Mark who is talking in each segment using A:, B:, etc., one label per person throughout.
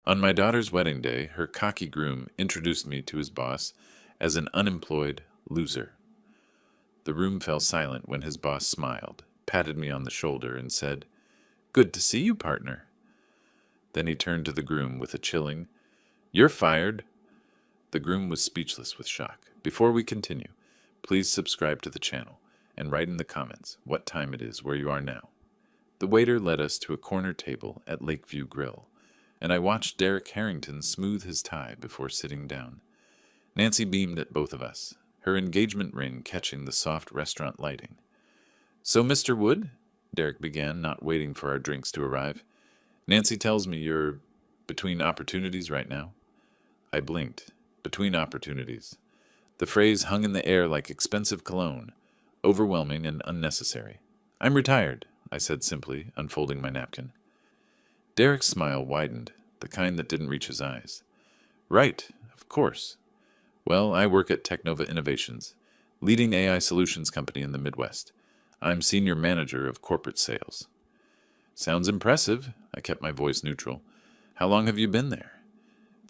A: On my daughter's wedding day, her cocky groom introduced me to his boss as an unemployed loser. The room fell silent when his boss smiled, patted me on the shoulder, and said, "Good to see you, partner." Then he turned to the groom with a chilling, "You're fired." The groom was speechless with shock. Before we continue, please subscribe to the channel and write in the comments what time it is where you are now. The waiter led us to a corner table at Lakeview Grill, and I watched Derek Harrington smooth his tie before sitting down. Nancy beamed at both of us, her engagement ring catching the soft restaurant lighting. "So, Mr. Wood," Derek began, not waiting for our drinks to arrive, "Nancy tells me you're between opportunities right now." I blinked. Between opportunities. The phrase hung in the air like expensive cologne, overwhelming and unnecessary. "I'm retired," I said simply, unfolding my napkin. Derek's smile widened, the kind that didn't reach his eyes. "Right, of course. Well, I work at Technova Innovations, leading AI solutions company in the Midwest. I'm senior manager of corporate sales." "Sounds impressive." I kept my voice neutral. "How long have you been there?"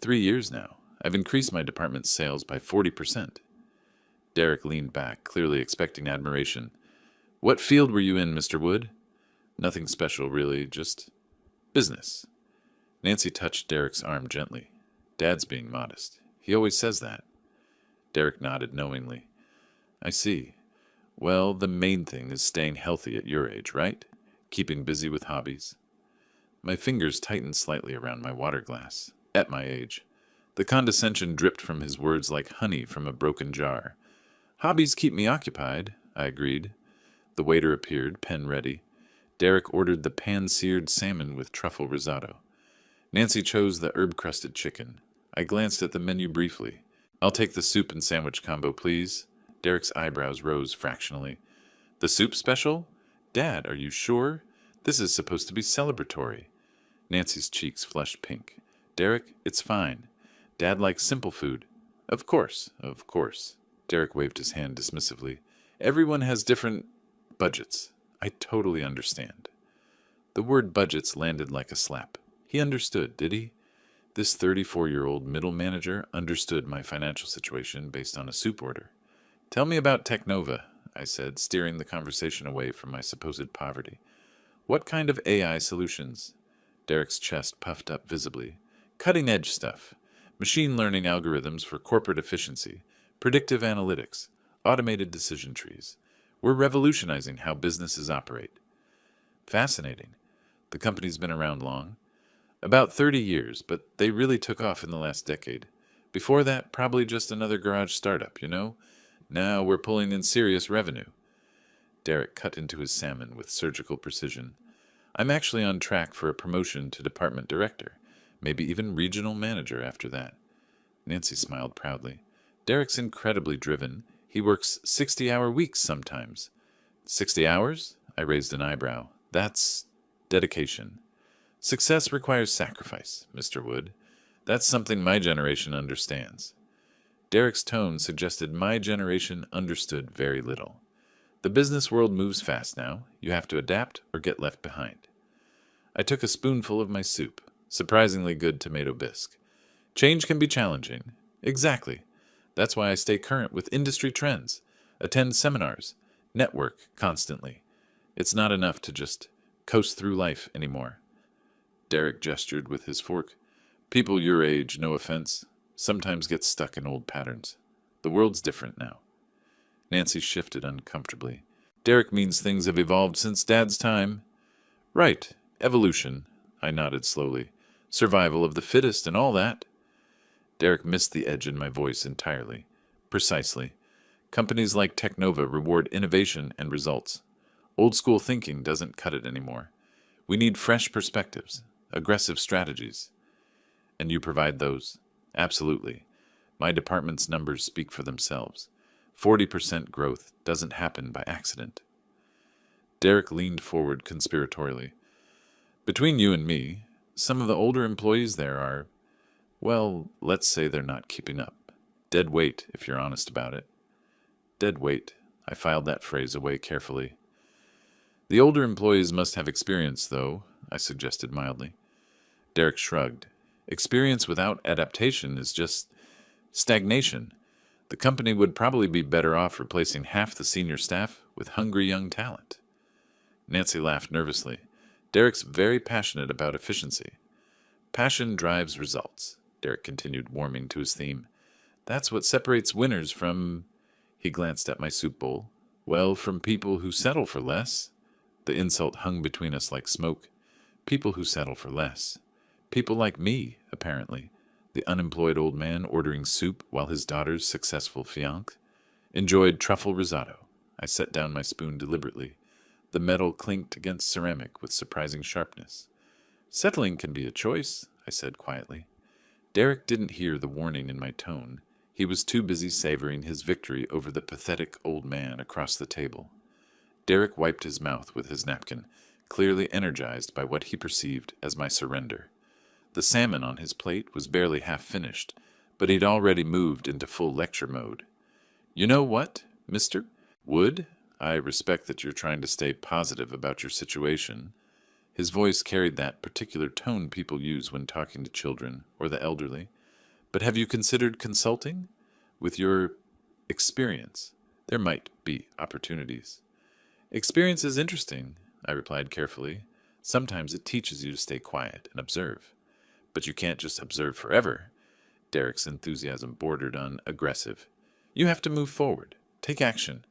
A: 3 years now. I've increased my department's sales by 40%. Derek leaned back, clearly expecting admiration. "What field were you in, Mr. Wood?" "Nothing special, really, just business." Nancy touched Derek's arm gently. "Dad's being modest. He always says that." Derek nodded knowingly. "I see. Well, the main thing is staying healthy at your age, right? Keeping busy with hobbies." My fingers tightened slightly around my water glass. At my age. The condescension dripped from his words like honey from a broken jar. "Hobbies keep me occupied," I agreed. The waiter appeared, pen ready. Derek ordered the pan-seared salmon with truffle risotto. Nancy chose the herb-crusted chicken. I glanced at the menu briefly. "I'll take the soup and sandwich combo, please." Derek's eyebrows rose fractionally. "The soup special? Dad, are you sure? This is supposed to be celebratory." Nancy's cheeks flushed pink. "Derek, it's fine. Dad likes simple food." Of course, of course." Derek waved his hand dismissively. "Everyone has different budgets. I totally understand." The word budgets landed like a slap. He understood, did he? This 34-year-old middle manager understood my financial situation based on a soup order. "Tell me about Technova," I said, steering the conversation away from my supposed poverty. "What kind of AI solutions?" Derek's chest puffed up visibly. "Cutting-edge stuff. Machine learning algorithms for corporate efficiency, predictive analytics, automated decision trees. We're revolutionizing how businesses operate." "Fascinating. The company's been around long?" "About 30 years, but they really took off in the last decade. Before that, probably just another garage startup, you know? Now we're pulling in serious revenue." Derek cut into his salmon with surgical precision. "I'm actually on track for a promotion to department director, maybe even regional manager after that." Nancy smiled proudly. "Derek's incredibly driven. He works 60-hour weeks sometimes." 60 hours? I raised an eyebrow. "That's dedication. Success requires sacrifice, Mr. Wood. That's something my generation understands." Derek's tone suggested my generation understood very little. "The business world moves fast now. You have to adapt or get left behind." I took a spoonful of my soup, surprisingly good tomato bisque. "Change can be challenging." "Exactly. That's why I stay current with industry trends, attend seminars, network constantly. It's not enough to just coast through life anymore." Derek gestured with his fork. "People your age, no offense, sometimes get stuck in old patterns. The world's different now." Nancy shifted uncomfortably. "Derek means things have evolved since Dad's time." "Right. Evolution." I nodded slowly. "Survival of the fittest and all that." Derek missed the edge in my voice entirely. "Precisely. Companies like Technova reward innovation and results. Old school thinking doesn't cut it anymore. We need fresh perspectives, aggressive strategies." "And you provide those?" "Absolutely. My department's numbers speak for themselves. 40% growth doesn't happen by accident." Derek leaned forward conspiratorially. "Between you and me, some of the older employees there are, well, let's say they're not keeping up. Dead weight, if you're honest about it." "Dead weight." I filed that phrase away carefully. "The older employees must have experience, though," I suggested mildly. Derek shrugged. Experience without adaptation is just stagnation. The company would probably be better off replacing half the senior staff with hungry young talent. Nancy laughed nervously. Derek's very passionate about efficiency. Passion drives results, Derek continued, warming to his theme. That's what separates winners from... He glanced at my soup bowl. Well, from people who settle for less. The insult hung between us like smoke. People who settle for less. People like me, apparently. The unemployed old man ordering soup while his daughter's successful fiancé enjoyed truffle risotto. I set down my spoon deliberately. The metal clinked against ceramic with surprising sharpness. Settling can be a choice, I said quietly. Derek didn't hear the warning in my tone. He was too busy savoring his victory over the pathetic old man across the table. Derek wiped his mouth with his napkin, clearly energized by what he perceived as my surrender. The salmon on his plate was barely half finished, but he'd already moved into full lecture mode. You know what, mister? Wood, I respect that you're trying to stay positive about your situation. His voice carried that particular tone people use when talking to children or the elderly. But have you considered consulting? With your experience, there might be opportunities. Experience is interesting, I replied carefully. Sometimes it teaches you to stay quiet and observe. But you can't just observe forever. Derek's enthusiasm bordered on aggressive. You have to move forward. Take action.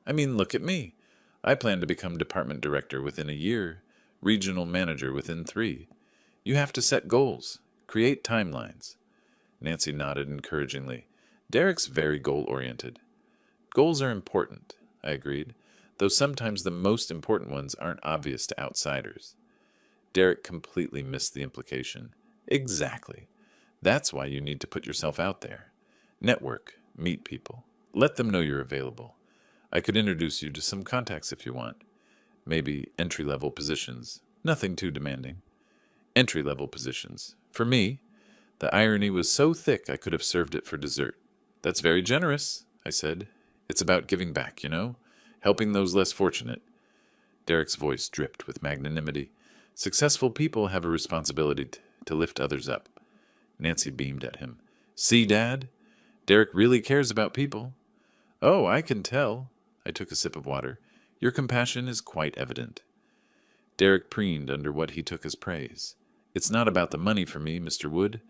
A: I mean, look at me. I plan to become department director within a year, regional manager within 3. You have to set goals, create timelines. Nancy nodded encouragingly. Derek's very goal-oriented. Goals are important, I agreed, though sometimes the most important ones aren't obvious to outsiders. Derek completely missed the implication. Exactly. That's why you need to put yourself out there. Network, meet people, let them know you're available. I could introduce you to some contacts if you want. Maybe entry-level positions. Nothing too demanding. Entry-level positions. For me, the irony was so thick I could have served it for dessert. That's very generous, I said. It's about giving back, you know? Helping those less fortunate. Derek's voice dripped with magnanimity. Successful people have a responsibility to lift others up. Nancy beamed at him. See, Dad? Derek really cares about people. Oh, I can tell. I took a sip of water. Your compassion is quite evident. Derek preened under what he took as praise. It's not about the money for me, Mr. Wood.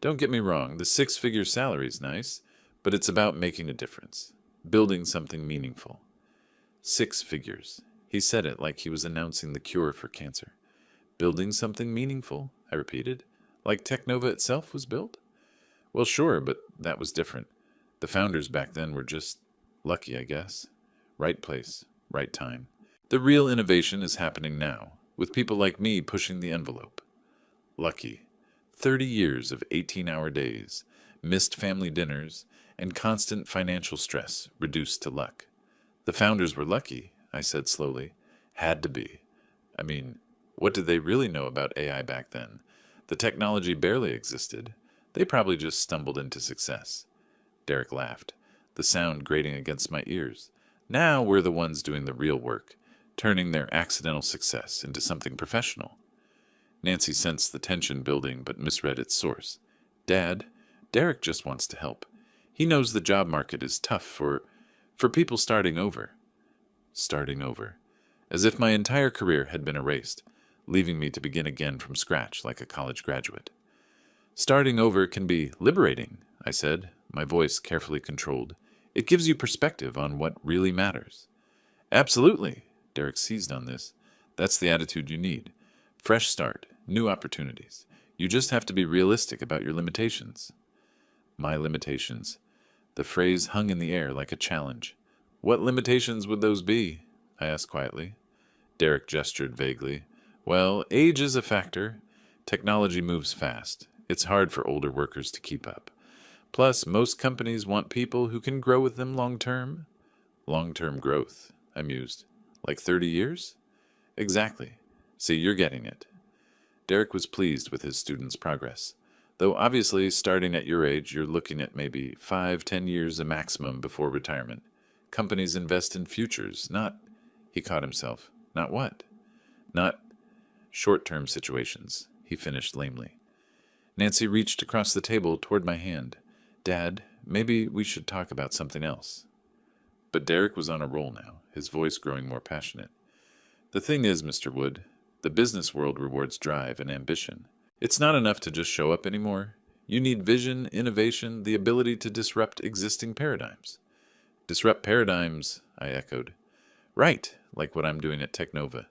A: Don't get me wrong, the 6-figure salary's nice, but it's about making a difference, building something meaningful. 6 figures. He said it like he was announcing the cure for cancer. Building something meaningful, I repeated, like Technova itself was built? Well, sure, but that was different. The founders back then were just lucky, I guess. Right place, right time. The real innovation is happening now, with people like me pushing the envelope. Lucky. 30 years of 18-hour days, missed family dinners, and constant financial stress reduced to luck. The founders were lucky, I said slowly. Had to be. I mean, what did they really know about AI back then? The technology barely existed. They probably just stumbled into success. Derek laughed, the sound grating against my ears. Now we're the ones doing the real work, turning their accidental success into something professional. Nancy sensed the tension building but misread its source. Dad, Derek just wants to help. He knows the job market is tough for people starting over. Starting over. As if my entire career had been erased, leaving me to begin again from scratch like a college graduate. Starting over can be liberating, I said, my voice carefully controlled. It gives you perspective on what really matters. Absolutely, Derek seized on this. That's the attitude you need. Fresh start, new opportunities. You just have to be realistic about your limitations. My limitations. The phrase hung in the air like a challenge. What limitations would those be? I asked quietly. Derek gestured vaguely. Well, age is a factor. Technology moves fast. It's hard for older workers to keep up. Plus, most companies want people who can grow with them long-term. Long-term growth, I mused. Like 30 years? Exactly. See, you're getting it. Derek was pleased with his student's progress. Though obviously, starting at your age, you're looking at maybe 5-10 years a maximum before retirement. Companies invest in futures, not... He caught himself. Not what? Not short-term situations, he finished lamely. Nancy reached across the table toward my hand. Dad, maybe we should talk about something else. But Derek was on a roll now, his voice growing more passionate. The thing is, Mr. Wood, the business world rewards drive and ambition. It's not enough to just show up anymore. You need vision, innovation, the ability to disrupt existing paradigms. Disrupt paradigms, I echoed. Right, like what I'm doing at Technova.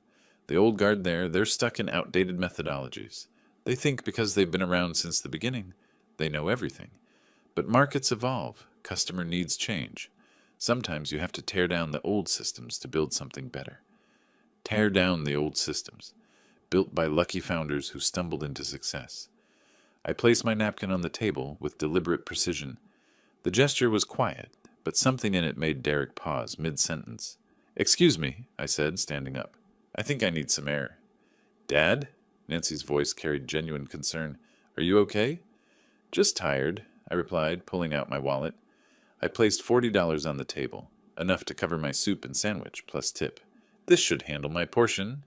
A: The old guard there, they're stuck in outdated methodologies. They think because they've been around since the beginning, they know everything. But markets evolve, customer needs change. Sometimes you have to tear down the old systems to build something better. Tear down the old systems, built by lucky founders who stumbled into success. I placed my napkin on the table with deliberate precision. The gesture was quiet, but something in it made Derek pause mid-sentence. Excuse me, I said, standing up. I think I need some air. Dad? Nancy's voice carried genuine concern. Are you okay? Just tired, I replied, pulling out my wallet. I placed $40 on the table, enough to cover my soup and sandwich, plus tip. This should handle my portion.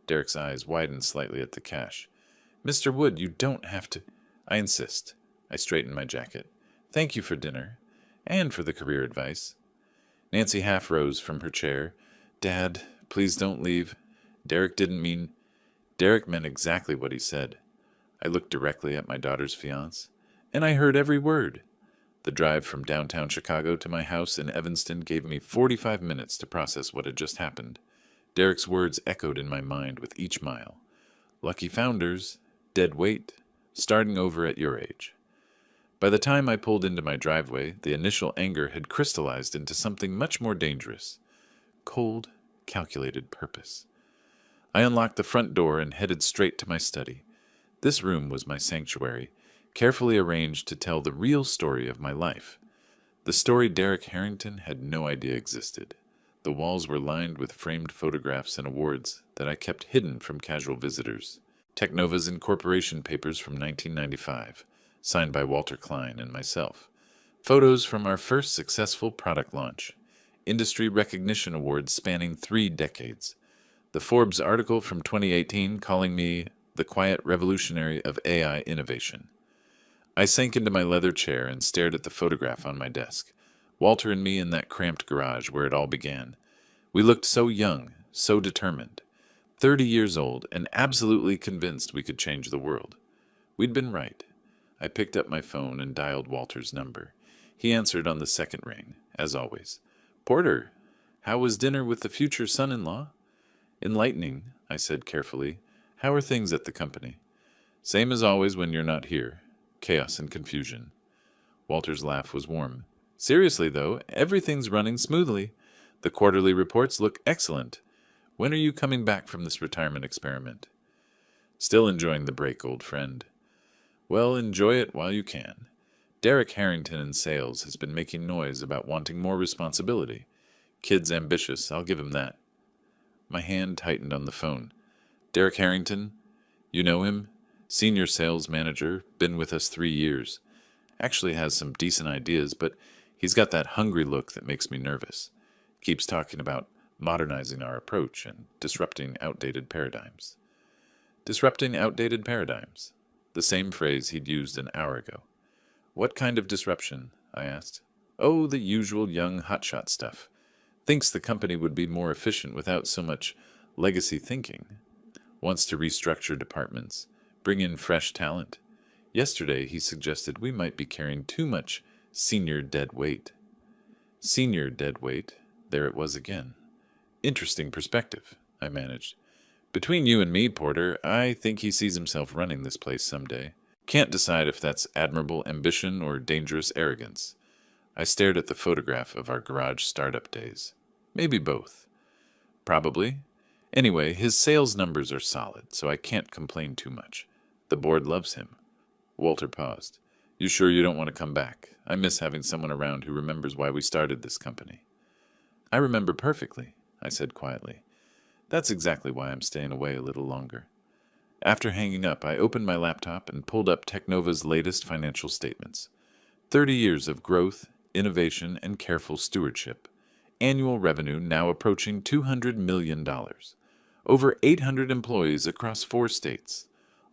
A: Derek's eyes widened slightly at the cash. Mr. Wood, you don't have to. I insist. I straightened my jacket. Thank you for dinner, and for the career advice. Nancy half rose from her chair. Dad, please don't leave. Derek meant exactly what he said. I looked directly at my daughter's fiancé, and I heard every word. The drive from downtown Chicago to my house in Evanston gave me 45 minutes to process what had just happened. Derek's words echoed in my mind with each mile. Lucky founders, dead weight, starting over at your age. By the time I pulled into my driveway, the initial anger had crystallized into something much more dangerous. Cold, calculated purpose. I unlocked the front door and headed straight to my study. This room was my sanctuary, carefully arranged to tell the real story of my life. The story Derek Harrington had no idea existed. The walls were lined with framed photographs and awards that I kept hidden from casual visitors. Technova's incorporation papers from 1995, signed by Walter Klein and myself. Photos from our first successful product launch. Industry recognition awards spanning 3 decades. The Forbes article from 2018 calling me the quiet revolutionary of AI innovation. I sank into my leather chair and stared at the photograph on my desk. Walter and me in that cramped garage where it all began. We looked so young, so determined. 30 years old and absolutely convinced we could change the world. We'd been right. I picked up my phone and dialed Walter's number. He answered on the second ring, as always. Porter, how was dinner with the future son-in-law? Enlightening, I said carefully. How are things at the company? Same as always when you're not here. Chaos and confusion. Walter's laugh was warm. Seriously, though, everything's running smoothly. The quarterly reports look excellent. When are you coming back from this retirement experiment? Still enjoying the break, old friend. Well, enjoy it while you can. Derek Harrington in sales has been making noise about wanting more responsibility. Kid's ambitious, I'll give him that. My hand tightened on the phone. Derek Harrington? You know him? Senior sales manager, been with us 3 years. Actually has some decent ideas, but he's got that hungry look that makes me nervous. Keeps talking about modernizing our approach and disrupting outdated paradigms. Disrupting outdated paradigms. The same phrase he'd used an hour ago. What kind of disruption? I asked. Oh, the usual young hotshot stuff. Thinks the company would be more efficient without so much legacy thinking. Wants to restructure departments, bring in fresh talent. Yesterday he suggested we might be carrying too much senior dead weight. Senior dead weight, there it was again. Interesting perspective, I managed. Between you and me, Porter, I think he sees himself running this place someday. Can't decide if that's admirable ambition or dangerous arrogance. I stared at the photograph of our garage startup days. Maybe both. Probably. Anyway, his sales numbers are solid, so I can't complain too much. The board loves him. Walter paused. You sure you don't want to come back? I miss having someone around who remembers why we started this company. I remember perfectly, I said quietly. That's exactly why I'm staying away a little longer. After hanging up, I opened my laptop and pulled up Technova's latest financial statements. 30 years of growth, innovation, and careful stewardship. Annual revenue now approaching $200 million. Over 800 employees across 4 states.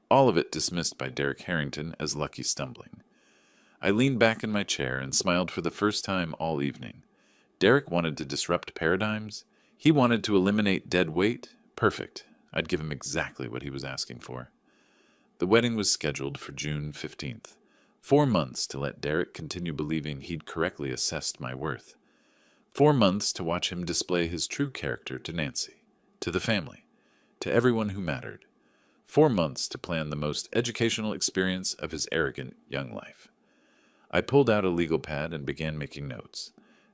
A: all of it dismissed by Derek Harrington as lucky stumbling. I leaned back in my chair and smiled for the first time all evening. Derek wanted to disrupt paradigms. He wanted to eliminate dead weight. Perfect. I'd give him exactly what he was asking for. The wedding was scheduled for June 15th. 4 months to let Derek continue believing he'd correctly assessed my worth. 4 months to watch him display his true character to Nancy, to the family, to everyone who mattered. 4 months to plan the most educational experience of his arrogant young life. I pulled out a legal pad and began making notes.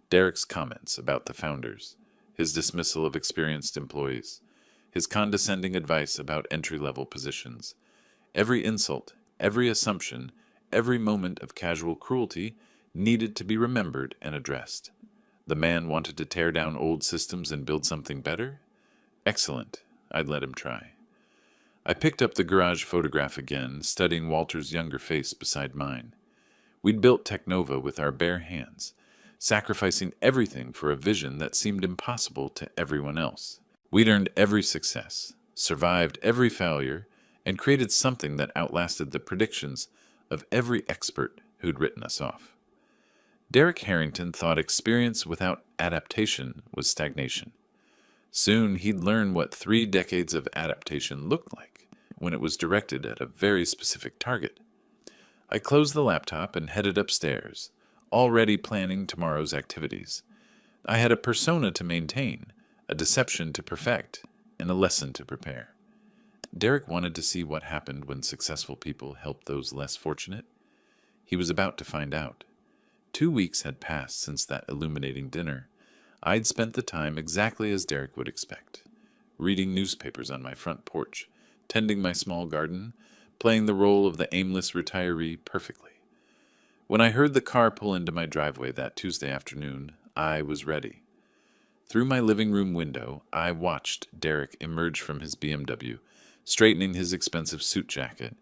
A: Derek's comments about the founders, his dismissal of experienced employees, his condescending advice about entry-level positions. Every insult, every assumption, every moment of casual cruelty needed to be remembered and addressed. The man wanted to tear down old systems and build something better? Excellent. I'd let him try. I picked up the garage photograph again, studying Walter's younger face beside mine. We'd built Technova with our bare hands, sacrificing everything for a vision that seemed impossible to everyone else. We'd earned every success, survived every failure, and created something that outlasted the predictions of every expert who'd written us off. Derek Harrington thought experience without adaptation was stagnation. Soon he'd learn what 3 decades of adaptation looked like when it was directed at a very specific target. I closed the laptop and headed upstairs, already planning tomorrow's activities. I had a persona to maintain, a deception to perfect, and a lesson to prepare. Derek wanted to see what happened when successful people helped those less fortunate. He was about to find out. 2 weeks had passed since that illuminating dinner. I'd spent the time exactly as Derek would expect, reading newspapers on my front porch, tending my small garden, playing the role of the aimless retiree perfectly. When I heard the car pull into my driveway that Tuesday afternoon, I was ready. Through my living room window, I watched Derek emerge from his BMW, straightening his expensive suit jacket.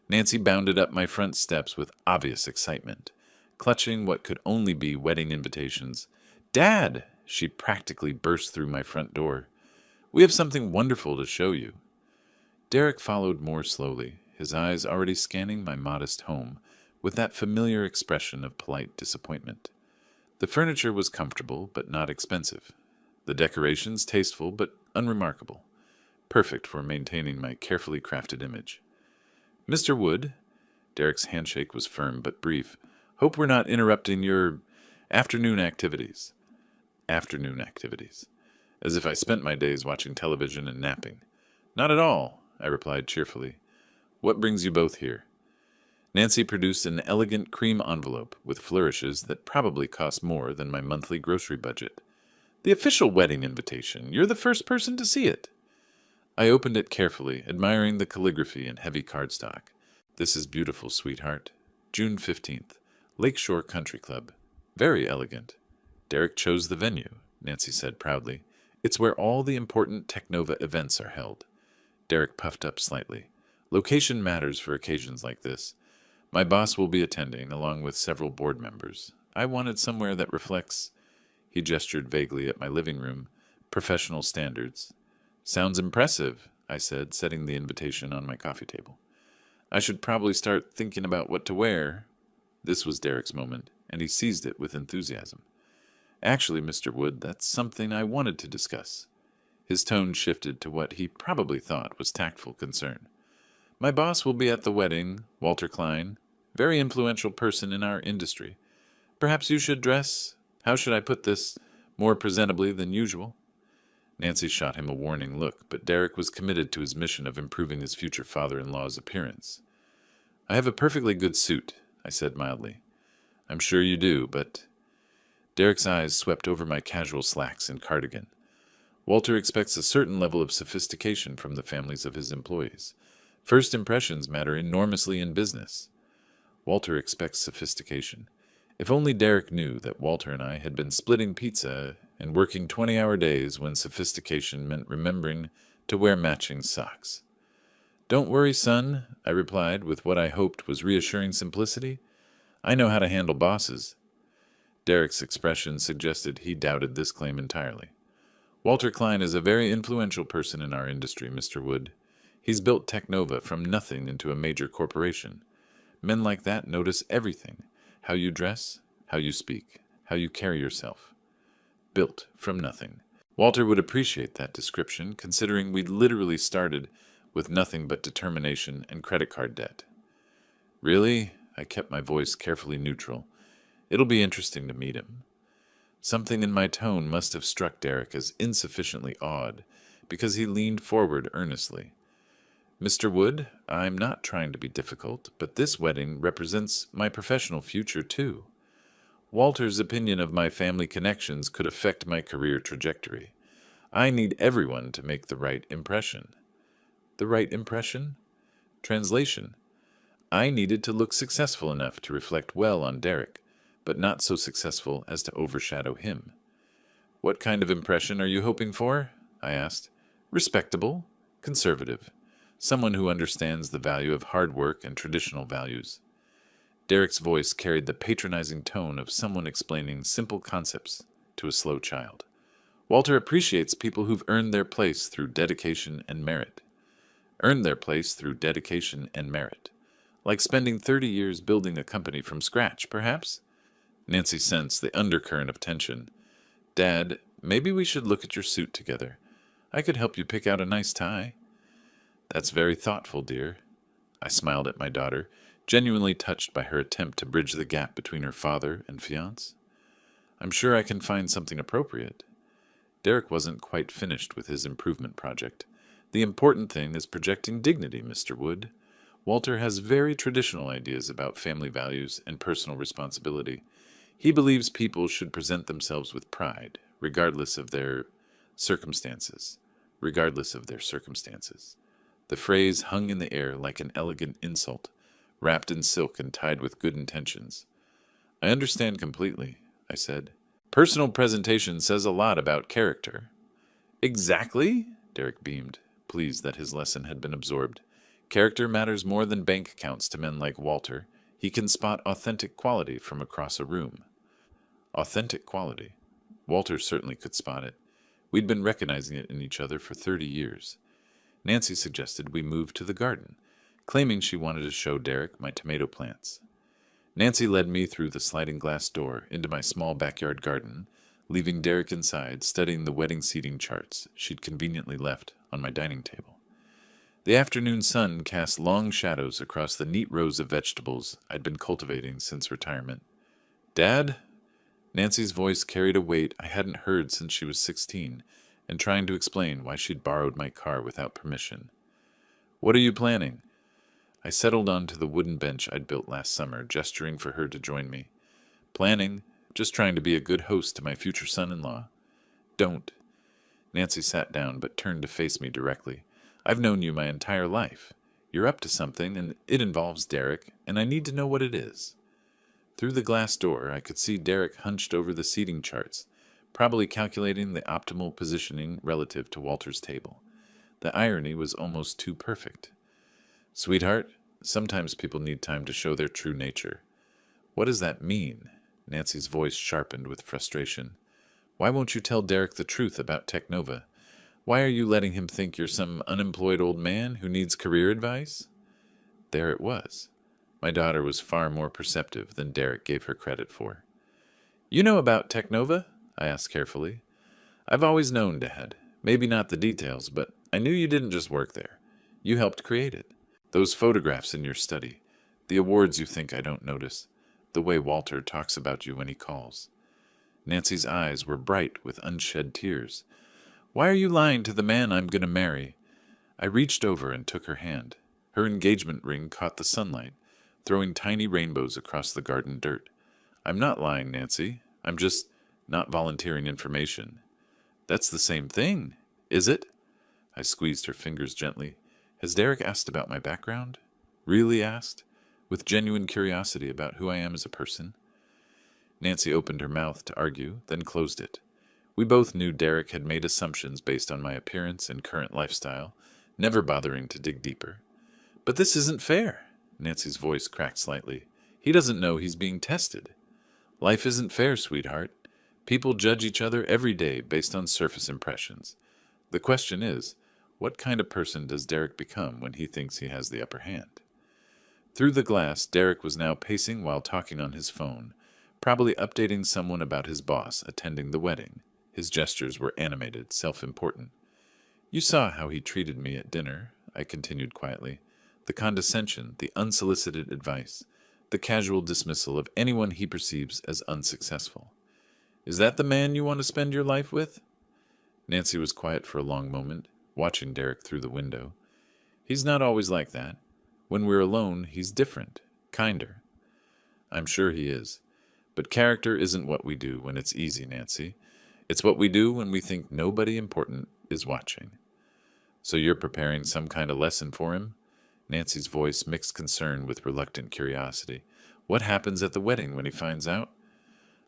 A: Nancy bounded up my front steps with obvious excitement, clutching what could only be wedding invitations. "Dad!" She practically burst through my front door. "We have something wonderful to show you." Derek followed more slowly, his eyes already scanning my modest home with that familiar expression of polite disappointment. The furniture was comfortable but not expensive. The decorations tasteful but unremarkable, perfect for maintaining my carefully crafted image. "Mr. Wood," Derek's handshake was firm but brief, "hope we're not interrupting your afternoon activities." Afternoon activities. As if I spent my days watching television and napping. "Not at all," I replied cheerfully. "What brings you both here?" Nancy produced an elegant cream envelope with flourishes that probably cost more than my monthly grocery budget. "The official wedding invitation. You're the first person to see it." I opened it carefully, admiring the calligraphy and heavy cardstock. "This is beautiful, sweetheart. June 15th. Lakeshore Country Club. Very elegant." "Derek chose the venue," Nancy said proudly. "It's where all the important Technova events are held." Derek puffed up slightly. "Location matters for occasions like this. My boss will be attending, along with several board members. I wanted somewhere that reflects," he gestured vaguely at my living room, "professional standards." "Sounds impressive," I said, setting the invitation on my coffee table. "I should probably start thinking about what to wear." This was Derek's moment, and he seized it with enthusiasm. "Actually, Mr. Wood, that's something I wanted to discuss." His tone shifted to what he probably thought was tactful concern. "My boss will be at the wedding, Walter Klein, very influential person in our industry. Perhaps you should dress, how should I put this, more presentably than usual." Nancy shot him a warning look, but Derek was committed to his mission of improving his future father-in-law's appearance. "I have a perfectly good suit," I said mildly. "I'm sure you do, but—" Derek's eyes swept over my casual slacks and cardigan. "Walter expects a certain level of sophistication from the families of his employees. First impressions matter enormously in business." Walter expects sophistication. If only Derek knew that Walter and I had been splitting pizza and working 20-hour days when sophistication meant remembering to wear matching socks. "Don't worry, son," I replied with what I hoped was reassuring simplicity. "I know how to handle bosses." Derek's expression suggested he doubted this claim entirely. "Walter Klein is a very influential person in our industry, Mr. Wood. He's built Technova from nothing into a major corporation. Men like that notice everything: how you dress, how you speak, how you carry yourself. Built from nothing. Walter would appreciate that description, considering we'd literally started with nothing but determination and credit card debt. Really? I kept my voice carefully neutral. It'll be interesting to meet him. Something in my tone must have struck Derek as insufficiently odd, because he leaned forward earnestly. Mr. Wood, I'm not trying to be difficult, but this wedding represents my professional future, too. Walter's opinion of my family connections could affect my career trajectory. I need everyone to make the right impression. The right impression? Translation. I needed to look successful enough to reflect well on Derek, but not so successful as to overshadow him. What kind of impression are you hoping for? I asked. Respectable, conservative, someone who understands the value of hard work and traditional values. Derek's voice carried the patronizing tone of someone explaining simple concepts to a slow child. Walter appreciates people who've earned their place through dedication and merit. Earned their place through dedication and merit. Like spending 30 years building a company from scratch, perhaps? Nancy sensed the undercurrent of tension. Dad, maybe we should look at your suit together. I could help you pick out a nice tie. That's very thoughtful, dear. I smiled at my daughter, genuinely touched by her attempt to bridge the gap between her father and fiancé. I'm sure I can find something appropriate. Derek wasn't quite finished with his improvement project. The important thing is projecting dignity, Mr. Wood. Walter has very traditional ideas about family values and personal responsibility. He believes people should present themselves with pride, regardless of their circumstances. Regardless of their circumstances. The phrase hung in the air like an elegant insult, wrapped in silk and tied with good intentions. I understand completely, I said. Personal presentation says a lot about character. Exactly, Derek beamed, pleased that his lesson had been absorbed. Character matters more than bank accounts to men like Walter. He can spot authentic quality from across a room. Authentic quality. Walter certainly could spot it. We'd been recognizing it in each other for 30 years. Nancy suggested we move to the garden, claiming she wanted to show Derek my tomato plants. Nancy led me through the sliding glass door into my small backyard garden, leaving Derek inside studying the wedding seating charts she'd conveniently left on my dining table. The afternoon sun cast long shadows across the neat rows of vegetables I'd been cultivating since retirement. Dad? Nancy's voice carried a weight I hadn't heard since she was 16, and trying to explain why she'd borrowed my car without permission. What are you planning? I settled onto the wooden bench I'd built last summer, gesturing for her to join me. Planning, just trying to be a good host to my future son-in-law. Don't. Nancy sat down but turned to face me directly. I've known you my entire life. You're up to something, and it involves Derek, and I need to know what it is. Through the glass door, I could see Derek hunched over the seating charts, probably calculating the optimal positioning relative to Walter's table. The irony was almost too perfect. Sweetheart, sometimes people need time to show their true nature. What does that mean? Nancy's voice sharpened with frustration. Why won't you tell Derek the truth about Technova? Why are you letting him think you're some unemployed old man who needs career advice? There it was. My daughter was far more perceptive than Derek gave her credit for. You know about Technova? I asked carefully. I've always known, Dad. Maybe not the details, but I knew you didn't just work there. You helped create it. Those photographs in your study, the awards you think I don't notice, the way Walter talks about you when he calls. Nancy's eyes were bright with unshed tears. Why are you lying to the man I'm going to marry? I reached over and took her hand. Her engagement ring caught the sunlight, throwing tiny rainbows across the garden dirt. I'm not lying, Nancy. I'm just not volunteering information. That's the same thing, is it? I squeezed her fingers gently. Has Derek asked about my background? Really asked? With genuine curiosity about who I am as a person? Nancy opened her mouth to argue, then closed it. We both knew Derek had made assumptions based on my appearance and current lifestyle, never bothering to dig deeper. But this isn't fair. Nancy's voice cracked slightly. He doesn't know he's being tested. Life isn't fair, sweetheart. People judge each other every day based on surface impressions. The question is, What kind of person does Derek become when he thinks he has the upper hand? Through the glass, Derek was now pacing while talking on his phone, probably updating someone about his boss attending the wedding. His gestures were animated, self-important. You saw how he treated me at dinner, I continued quietly. The condescension, the unsolicited advice, the casual dismissal of anyone he perceives as unsuccessful. Is that the man you want to spend your life with? Nancy was quiet for a long moment, watching Derek through the window. He's not always like that. When we're alone, he's different, kinder. I'm sure he is. But character isn't what we do when it's easy, Nancy. It's what we do when we think nobody important is watching. So you're preparing some kind of lesson for him? Nancy's voice mixed concern with reluctant curiosity. What happens at the wedding when he finds out?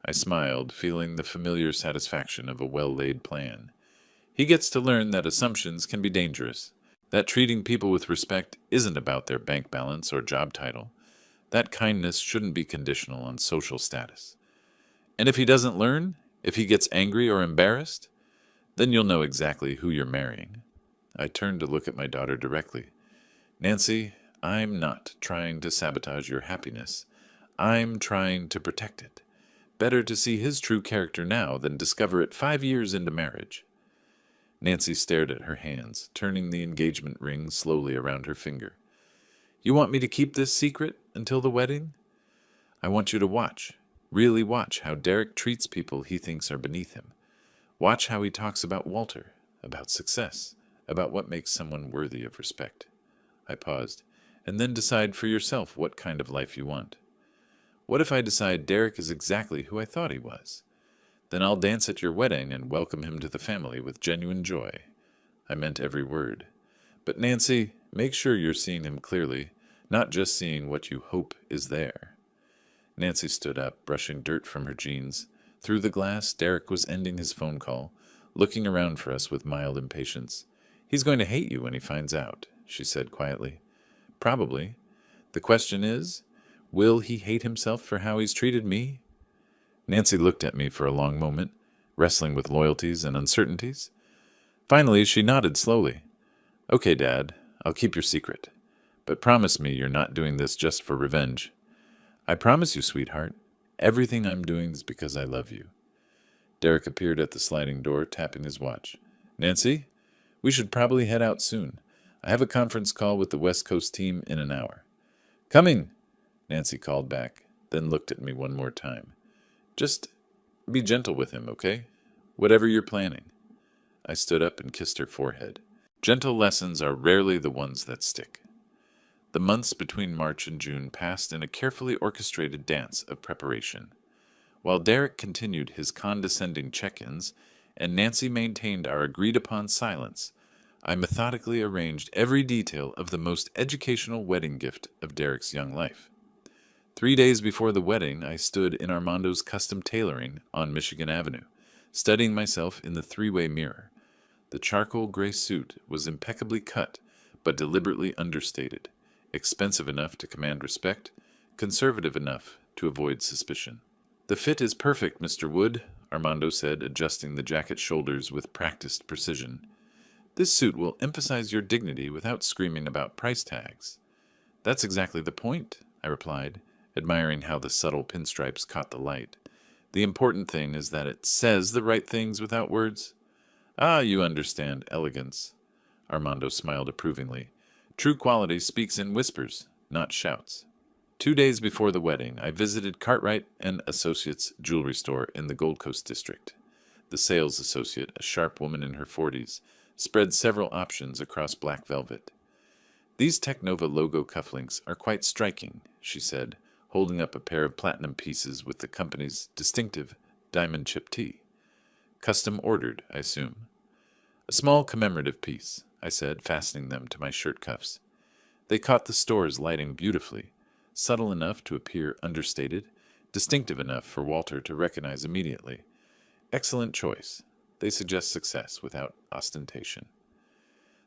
A: I smiled, feeling the familiar satisfaction of a well-laid plan. He gets to learn that assumptions can be dangerous, that treating people with respect isn't about their bank balance or job title, that kindness shouldn't be conditional on social status. And if he doesn't learn, if he gets angry or embarrassed, then you'll know exactly who you're marrying. I turned to look at my daughter directly. Nancy, I'm not trying to sabotage your happiness. I'm trying to protect it. Better to see his true character now than discover it 5 years into marriage. Nancy stared at her hands, turning the engagement ring slowly around her finger. You want me to keep this secret until the wedding? I want you to watch, really watch how Derek treats people he thinks are beneath him. Watch how he talks about Walter, about success, about what makes someone worthy of respect. I paused, and then decide for yourself what kind of life you want. What if I decide Derek is exactly who I thought he was? Then I'll dance at your wedding and welcome him to the family with genuine joy. I meant every word. But Nancy, make sure you're seeing him clearly, not just seeing what you hope is there. Nancy stood up, brushing dirt from her jeans. Through the glass, Derek was ending his phone call, looking around for us with mild impatience. He's going to hate you when he finds out, she said quietly. Probably. The question is, will he hate himself for how he's treated me? Nancy looked at me for a long moment, wrestling with loyalties and uncertainties. Finally, she nodded slowly. Okay, Dad, I'll keep your secret. But promise me you're not doing this just for revenge. I promise you, sweetheart. Everything I'm doing is because I love you. Derek appeared at the sliding door, tapping his watch. Nancy, we should probably head out soon. I have a conference call with the West Coast team in an hour. Coming, Nancy called back, then looked at me one more time. Just be gentle with him, okay? Whatever you're planning. I stood up and kissed her forehead. Gentle lessons are rarely the ones that stick. The months between March and June passed in a carefully orchestrated dance of preparation. While Derek continued his condescending check-ins and Nancy maintained our agreed-upon silence, I methodically arranged every detail of the most educational wedding gift of Derek's young life. 3 days before the wedding, I stood in Armando's custom tailoring on Michigan Avenue, studying myself in the three-way mirror. The charcoal gray suit was impeccably cut, but deliberately understated, expensive enough to command respect, conservative enough to avoid suspicion. The fit is perfect, Mr. Wood, Armando said, adjusting the jacket's shoulders with practiced precision. This suit will emphasize your dignity without screaming about price tags. That's exactly the point, I replied, admiring how the subtle pinstripes caught the light. The important thing is that it says the right things without words. Ah, you understand elegance. Armando smiled approvingly. True quality speaks in whispers, not shouts. 2 days before the wedding, I visited Cartwright and Associates jewelry store in the Gold Coast district. The sales associate, a sharp woman in her 40s, spread several options across black velvet. These Technova logo cufflinks are quite striking, she said, holding up a pair of platinum pieces with the company's distinctive diamond chip T. Custom ordered, I assume. A small commemorative piece, I said, fastening them to my shirt cuffs. They caught the store's lighting beautifully, subtle enough to appear understated, distinctive enough for Walter to recognize immediately. Excellent choice. They suggest success without ostentation.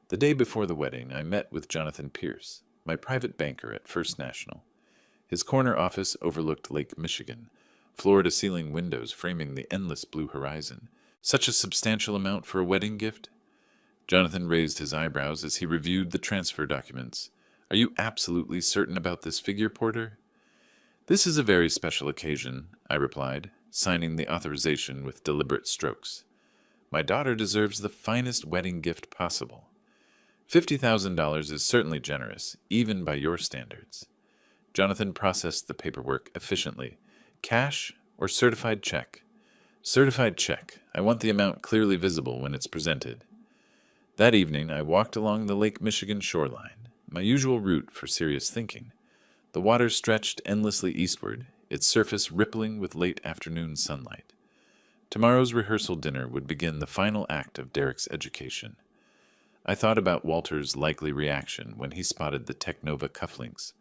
A: The day before the wedding, I met with Jonathan Pierce, my private banker at First National. His corner office overlooked Lake Michigan, floor-to-ceiling windows framing the endless blue horizon. Such a substantial amount for a wedding gift? Jonathan raised his eyebrows as he reviewed the transfer documents. Are you absolutely certain about this figure, Porter? This is a very special occasion, I replied, signing the authorization with deliberate strokes. My daughter deserves the finest wedding gift possible. $50,000 is certainly generous, even by your standards. Jonathan processed the paperwork efficiently. Cash or certified check? Certified check. I want the amount clearly visible when it's presented. That evening, I walked along the Lake Michigan shoreline, my usual route for serious thinking. The water stretched endlessly eastward, its surface rippling with late afternoon sunlight. Tomorrow's rehearsal dinner would begin the final act of Derek's education. I thought about Walter's likely reaction when he spotted the Technova cufflinks.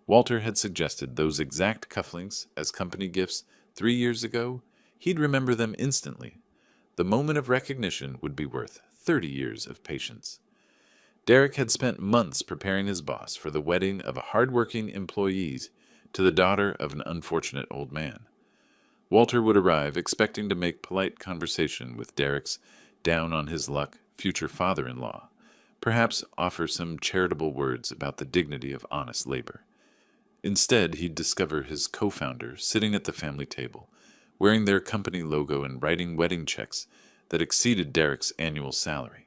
A: Walter had suggested those exact cufflinks as company gifts 3 years ago. He'd remember them instantly. The moment of recognition would be worth 30 years of patience. Derek had spent months preparing his boss for the wedding of a hard-working employee to the daughter of an unfortunate old man. Walter would arrive expecting to make polite conversation with Derek's down-on-his-luck future father-in-law, perhaps offer some charitable words about the dignity of honest labor. Instead, he'd discover his co-founder sitting at the family table, wearing their company logo and writing wedding checks that exceeded Derek's annual salary.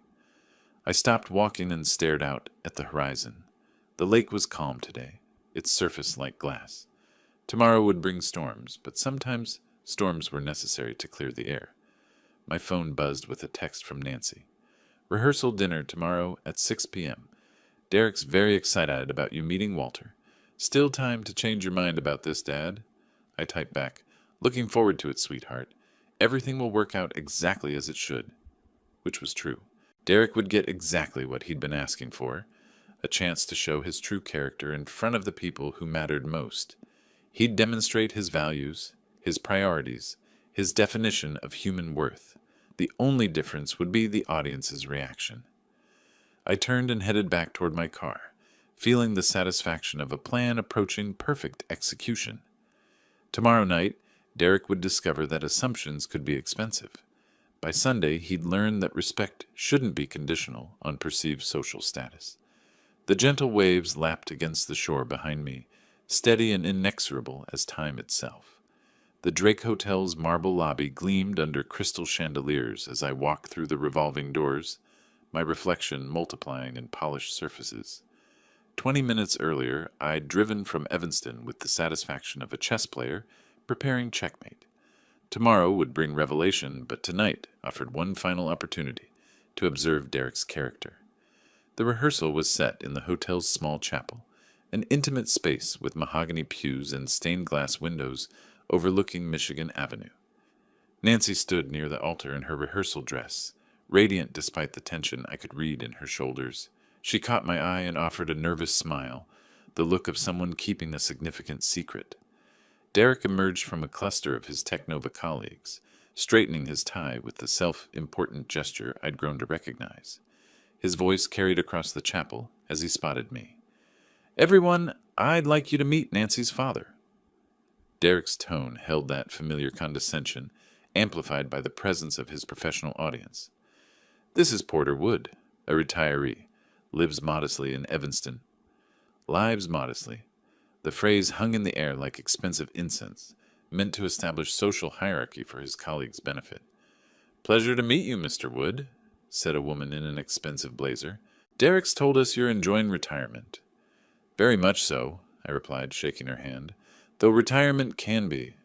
A: I stopped walking and stared out at the horizon. The lake was calm today, its surface like glass. Tomorrow would bring storms, but sometimes storms were necessary to clear the air. My phone buzzed with a text from Nancy. Rehearsal dinner tomorrow at 6 p.m. Derek's very excited about you meeting Walter. Still time to change your mind about this, Dad. I typed back, looking forward to it, sweetheart. Everything will work out exactly as it should. Which was true. Derek would get exactly what he'd been asking for, a chance to show his true character in front of the people who mattered most. He'd demonstrate his values, his priorities, his definition of human worth. The only difference would be the audience's reaction. I turned and headed back toward my car, feeling the satisfaction of a plan approaching perfect execution. Tomorrow night, Derek would discover that assumptions could be expensive. By Sunday, he'd learn that respect shouldn't be conditional on perceived social status. The gentle waves lapped against the shore behind me, steady and inexorable as time itself. The Drake Hotel's marble lobby gleamed under crystal chandeliers as I walked through the revolving doors, my reflection multiplying in polished surfaces. 20 minutes earlier, I'd driven from Evanston with the satisfaction of a chess player preparing checkmate. Tomorrow would bring revelation, but tonight offered one final opportunity to observe Derek's character. The rehearsal was set in the hotel's small chapel, an intimate space with mahogany pews and stained glass windows overlooking Michigan Avenue. Nancy stood near the altar in her rehearsal dress, radiant despite the tension I could read in her shoulders. She caught my eye and offered a nervous smile, the look of someone keeping a significant secret. Derek emerged from a cluster of his Technova colleagues, straightening his tie with the self-important gesture I'd grown to recognize. His voice carried across the chapel as he spotted me. "Everyone, I'd like you to meet Nancy's father." Derek's tone held that familiar condescension, amplified by the presence of his professional audience. "This is Porter Wood, a retiree, lives modestly in Evanston." Lives modestly. The phrase hung in the air like expensive incense, meant to establish social hierarchy for his colleagues' benefit. "Pleasure to meet you, Mr. Wood," said a woman in an expensive blazer. "Derek's told us you're enjoying retirement." "Very much so," I replied, shaking her hand, "though retirement can be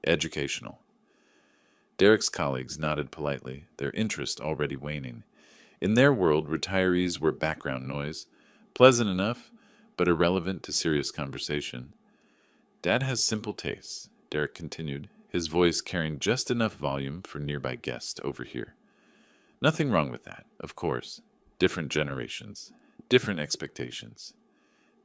A: educational." Derek's colleagues nodded politely, their interest already waning. In their world, retirees were background noise, pleasant enough, but irrelevant to serious conversation. "Dad has simple tastes," Derek continued, his voice carrying just enough volume for nearby guests to overhear. "Nothing wrong with that, of course. Different generations, different expectations."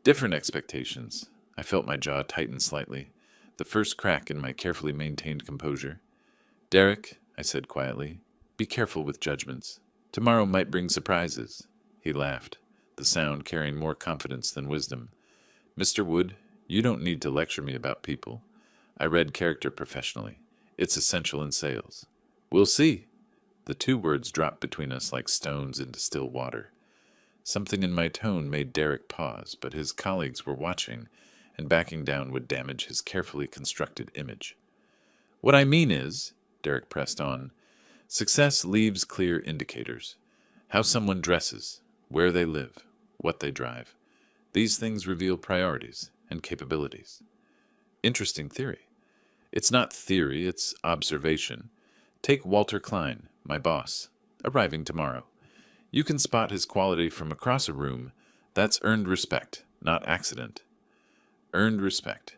A: Different expectations. I felt my jaw tighten slightly, the first crack in my carefully maintained composure. "Derek," I said quietly, "be careful with judgments. Tomorrow might bring surprises." He laughed, the sound carrying more confidence than wisdom. "Mr. Wood, you don't need to lecture me about people. I read character professionally. It's essential in sales." "We'll see." The two words dropped between us like stones into still water. Something in my tone made Derek pause, but his colleagues were watching, and backing down would damage his carefully constructed image. What I mean is, Derek pressed on, success leaves clear indicators. How someone dresses, where they live, what they drive. These things reveal priorities and capabilities. Interesting theory. It's not theory, it's observation. Take Walter Klein, my boss, arriving tomorrow. You can spot his quality from across a room. That's earned respect, not accident. Earned respect.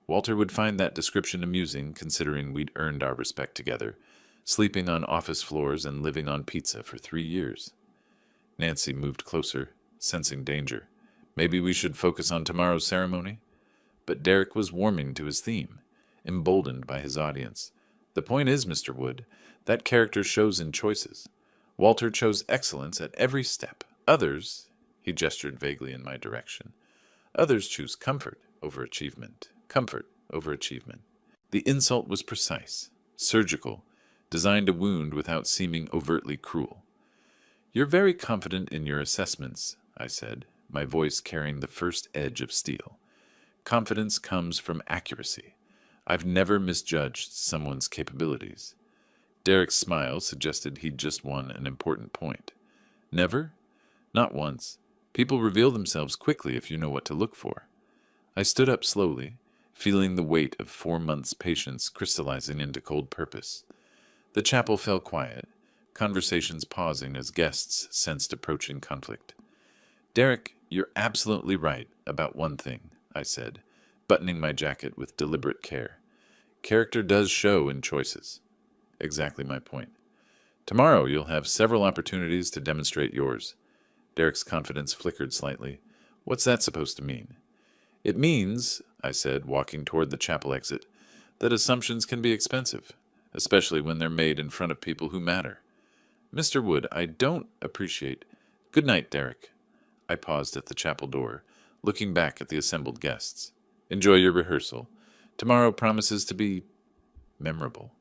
A: Walter would find that description amusing, considering we'd earned our respect together, sleeping on office floors and living on pizza for 3 years. Nancy moved closer, sensing danger. Maybe we should focus on tomorrow's ceremony? But Derek was warming to his theme, emboldened by his audience. The point is, Mr. Wood, that character shows in choices. Walter chose excellence at every step. Others, he gestured vaguely in my direction, others choose comfort over achievement. Comfort over achievement. The insult was precise, surgical, designed to wound without seeming overtly cruel. You're very confident in your assessments, I said, my voice carrying the first edge of steel. Confidence comes from accuracy. I've never misjudged someone's capabilities. Derek's smile suggested he'd just won an important point. Never? Not once. People reveal themselves quickly if you know what to look for. I stood up slowly, feeling the weight of 4 months' patience crystallizing into cold purpose. The chapel fell quiet, conversations pausing as guests sensed approaching conflict. Derek, you're absolutely right about one thing, I said, buttoning my jacket with deliberate care. Character does show in choices. Exactly my point. Tomorrow you'll have several opportunities to demonstrate yours. Derek's confidence flickered slightly. What's that supposed to mean? It means, I said, walking toward the chapel exit, that assumptions can be expensive, especially when they're made in front of people who matter. Mr. Wood, I don't appreciate... Good night, Derek. I paused at the chapel door, looking back at the assembled guests. Enjoy your rehearsal. Tomorrow promises to be memorable.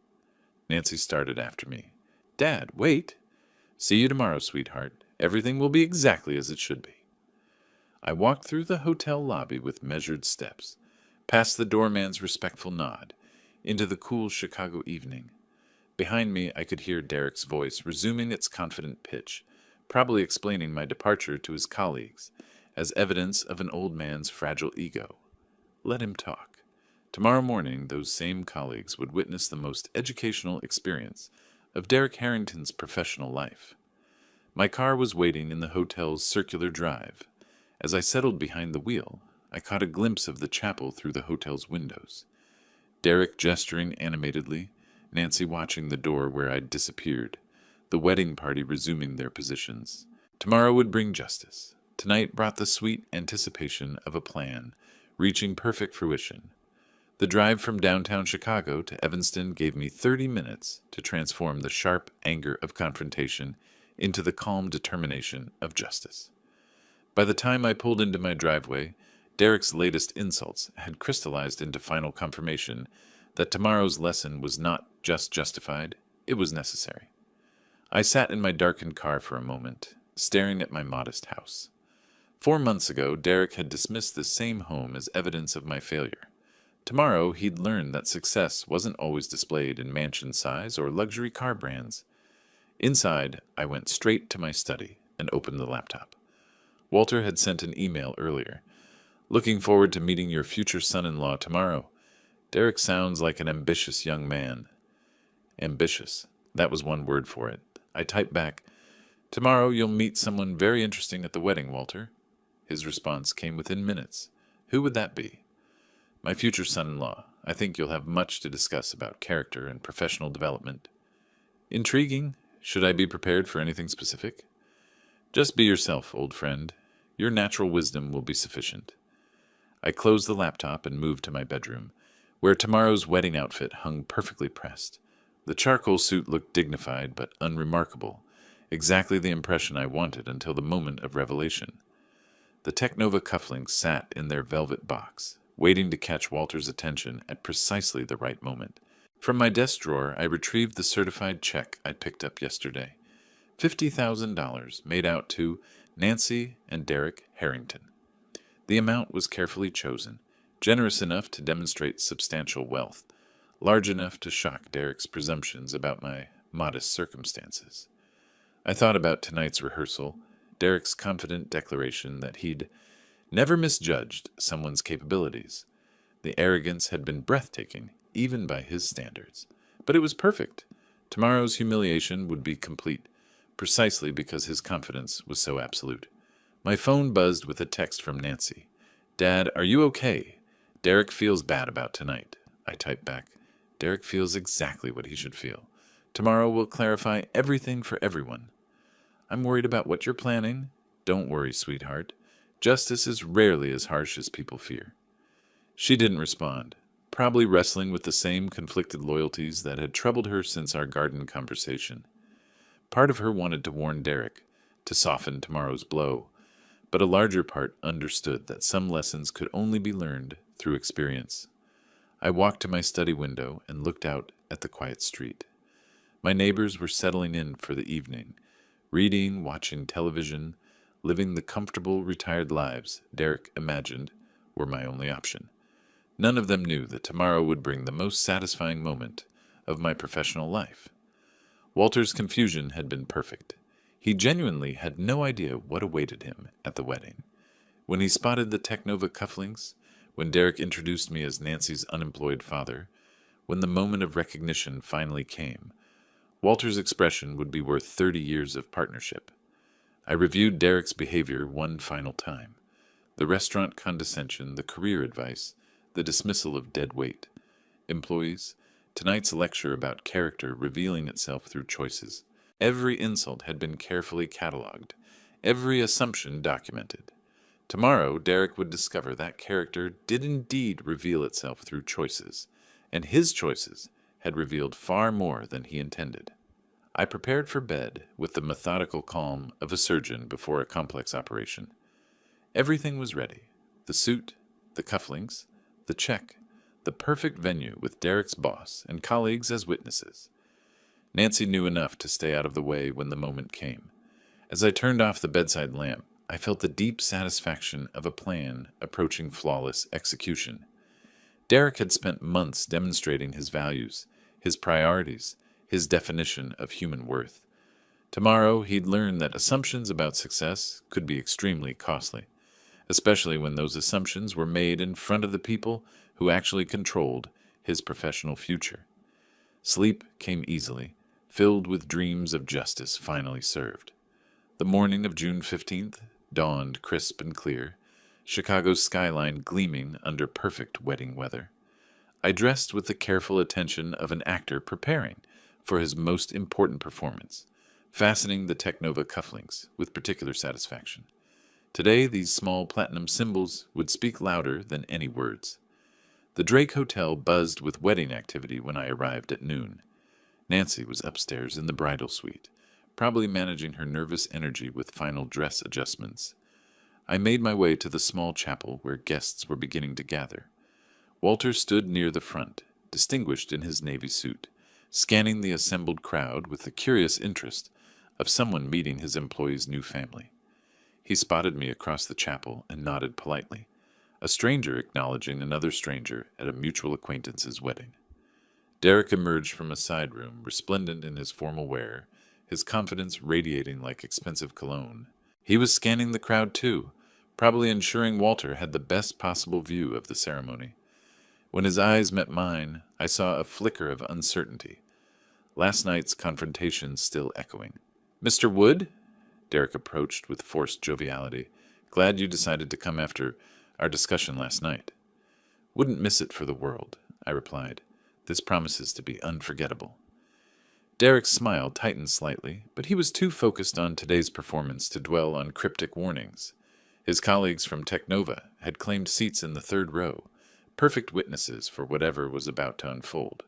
A: Nancy started after me. Dad, wait. See you tomorrow, sweetheart. Everything will be exactly as it should be. I walked through the hotel lobby with measured steps, past the doorman's respectful nod, into the cool Chicago evening. Behind me, I could hear Derek's voice resuming its confident pitch, probably explaining my departure to his colleagues, as evidence of an old man's fragile ego. Let him talk. Tomorrow morning, those same colleagues would witness the most educational experience of Derek Harrington's professional life. My car was waiting in the hotel's circular drive. As I settled behind the wheel, I caught a glimpse of the chapel through the hotel's windows. Derek gesturing animatedly, Nancy watching the door where I'd disappeared, the wedding party resuming their positions. Tomorrow would bring justice. Tonight brought the sweet anticipation of a plan, reaching perfect fruition. The drive from downtown Chicago to Evanston gave me 30 minutes to transform the sharp anger of confrontation into the calm determination of justice. By the time I pulled into my driveway, Derek's latest insults had crystallized into final confirmation that tomorrow's lesson was not just justified, it was necessary. I sat in my darkened car for a moment, staring at my modest house. 4 months ago, Derek had dismissed this same home as evidence of my failure. Tomorrow, he'd learned that success wasn't always displayed in mansion size or luxury car brands. Inside, I went straight to my study and opened the laptop. Walter had sent an email earlier. Looking forward to meeting your future son-in-law tomorrow. Derek sounds like an ambitious young man. Ambitious. That was one word for it. I typed back, Tomorrow you'll meet someone very interesting at the wedding, Walter. His response came within minutes. Who would that be? My future son-in-law. I think you'll have much to discuss about character and professional development. Intriguing. Should I be prepared for anything specific? Just be yourself, old friend. Your natural wisdom will be sufficient. I closed the laptop and moved to my bedroom, where tomorrow's wedding outfit hung perfectly pressed. The charcoal suit looked dignified but unremarkable, exactly the impression I wanted until the moment of revelation. The Technova cufflinks sat in their velvet box, waiting to catch Walter's attention at precisely the right moment. From my desk drawer, I retrieved the certified check I picked up yesterday. $50,000 made out to Nancy and Derek Harrington. The amount was carefully chosen, generous enough to demonstrate substantial wealth, large enough to shock Derek's presumptions about my modest circumstances. I thought about tonight's rehearsal, Derek's confident declaration that he'd never misjudged someone's capabilities. The arrogance had been breathtaking, even by his standards. But it was perfect. Tomorrow's humiliation would be complete, precisely because his confidence was so absolute. My phone buzzed with a text from Nancy. "Dad, are you okay? Derek feels bad about tonight." I typed back. "Derek feels exactly what he should feel. Tomorrow will clarify everything for everyone. I'm worried about what you're planning. Don't worry, sweetheart. Justice is rarely as harsh as people fear." She didn't respond, probably wrestling with the same conflicted loyalties that had troubled her since our garden conversation. Part of her wanted to warn Derek, to soften tomorrow's blow, but a larger part understood that some lessons could only be learned through experience. I walked to my study window and looked out at the quiet street. My neighbors were settling in for the evening, reading, watching television, living the comfortable, retired lives Derek imagined were my only option. None of them knew that tomorrow would bring the most satisfying moment of my professional life. Walter's confusion had been perfect. He genuinely had no idea what awaited him at the wedding. When he spotted the Technova cufflinks, when Derek introduced me as Nancy's unemployed father, when the moment of recognition finally came, Walter's expression would be worth 30 years of partnership. I reviewed Derek's behavior one final time. The restaurant condescension, the career advice, the dismissal of dead weight. Employees, tonight's lecture about character revealing itself through choices. Every insult had been carefully catalogued, every assumption documented. Tomorrow, Derek would discover that character did indeed reveal itself through choices, and his choices had revealed far more than he intended. I prepared for bed with the methodical calm of a surgeon before a complex operation. Everything was ready. The suit, the cufflinks, the check, the perfect venue with Derek's boss and colleagues as witnesses. Nancy knew enough to stay out of the way when the moment came. As I turned off the bedside lamp, I felt the deep satisfaction of a plan approaching flawless execution. Derek had spent months demonstrating his values, his priorities, his definition of human worth. Tomorrow, he'd learn that assumptions about success could be extremely costly, especially when those assumptions were made in front of the people who actually controlled his professional future. Sleep came easily, filled with dreams of justice finally served. The morning of June 15th dawned crisp and clear, Chicago's skyline gleaming under perfect wedding weather. I dressed with the careful attention of an actor preparing for his most important performance, fastening the Technova cufflinks with particular satisfaction. Today, these small platinum symbols would speak louder than any words. The Drake Hotel buzzed with wedding activity when I arrived at noon. Nancy was upstairs in the bridal suite, probably managing her nervous energy with final dress adjustments. I made my way to the small chapel where guests were beginning to gather. Walter stood near the front, distinguished in his navy suit, scanning the assembled crowd with the curious interest of someone meeting his employee's new family. He spotted me across the chapel and nodded politely, a stranger acknowledging another stranger at a mutual acquaintance's wedding. Derek emerged from a side room, resplendent in his formal wear, his confidence radiating like expensive cologne. He was scanning the crowd too, probably ensuring Walter had the best possible view of the ceremony. When his eyes met mine, I saw a flicker of uncertainty, last night's confrontation still echoing. "Mr. Wood?" Derek approached with forced joviality. "Glad you decided to come after our discussion last night." "Wouldn't miss it for the world," I replied. "This promises to be unforgettable." Derek's smile tightened slightly, but he was too focused on today's performance to dwell on cryptic warnings. His colleagues from Technova had claimed seats in the third row, perfect witnesses for whatever was about to unfold.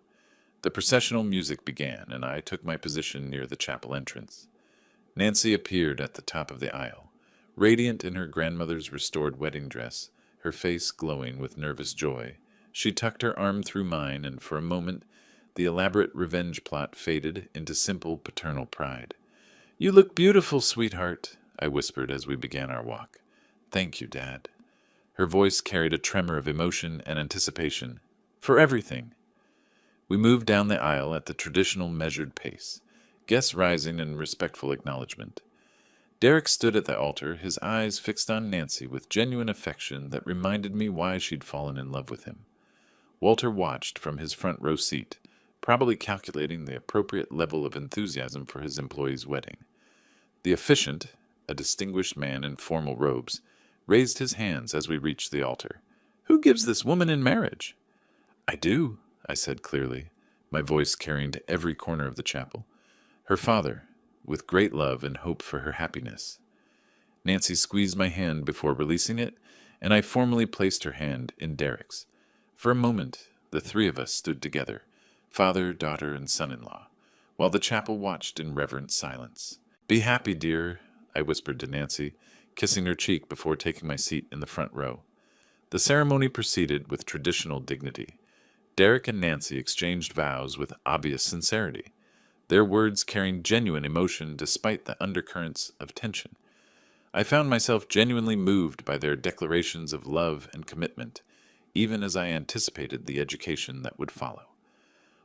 A: The processional music began, and I took my position near the chapel entrance. Nancy appeared at the top of the aisle, radiant in her grandmother's restored wedding dress, her face glowing with nervous joy. She tucked her arm through mine, and for a moment The elaborate revenge plot faded into simple paternal pride. "You look beautiful, sweetheart," I whispered as we began our walk. "Thank you, Dad." Her voice carried a tremor of emotion and anticipation. "For everything." We moved down the aisle at the traditional measured pace, guests rising in respectful acknowledgement. Derek stood at the altar, his eyes fixed on Nancy with genuine affection that reminded me why she'd fallen in love with him. Walter watched from his front row seat, probably calculating the appropriate level of enthusiasm for his employee's wedding. The officiant, a distinguished man in formal robes, raised his hands as we reached the altar. "Who gives this woman in marriage?" "I do," I said clearly, my voice carrying to every corner of the chapel. "Her father, with great love and hope for her happiness." Nancy squeezed my hand before releasing it, and I formally placed her hand in Derek's. For a moment, the three of us stood together, father, daughter, and son-in-law, while the chapel watched in reverent silence. "Be happy, dear," I whispered to Nancy, kissing her cheek before taking my seat in the front row. The ceremony proceeded with traditional dignity. Derek and Nancy exchanged vows with obvious sincerity, their words carrying genuine emotion despite the undercurrents of tension. I found myself genuinely moved by their declarations of love and commitment, even as I anticipated the education that would follow.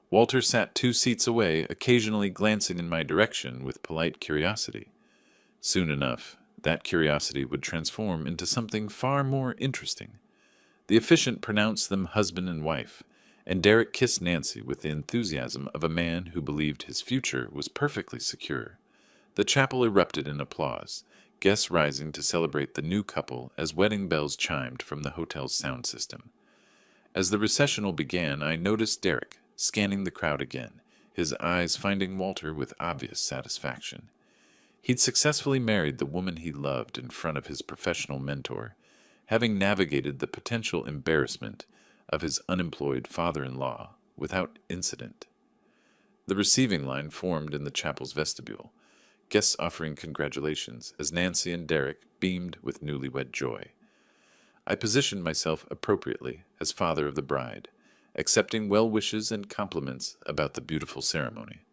A: Walter sat 2 seats away, occasionally glancing in my direction with polite curiosity. Soon enough, that curiosity would transform into something far more interesting. The officiant pronounced them husband and wife, and Derek kissed Nancy with the enthusiasm of a man who believed his future was perfectly secure. The chapel erupted in applause, guests rising to celebrate the new couple as wedding bells chimed from the hotel's sound system. As the recessional began, I noticed Derek, scanning the crowd again, his eyes finding Walter with obvious satisfaction. He'd successfully married the woman he loved in front of his professional mentor, having navigated the potential embarrassment of his unemployed father-in-law without incident. The receiving line formed in the chapel's vestibule, guests offering congratulations as Nancy and Derek beamed with newlywed joy. I positioned myself appropriately as father of the bride, accepting well wishes and compliments about the beautiful ceremony.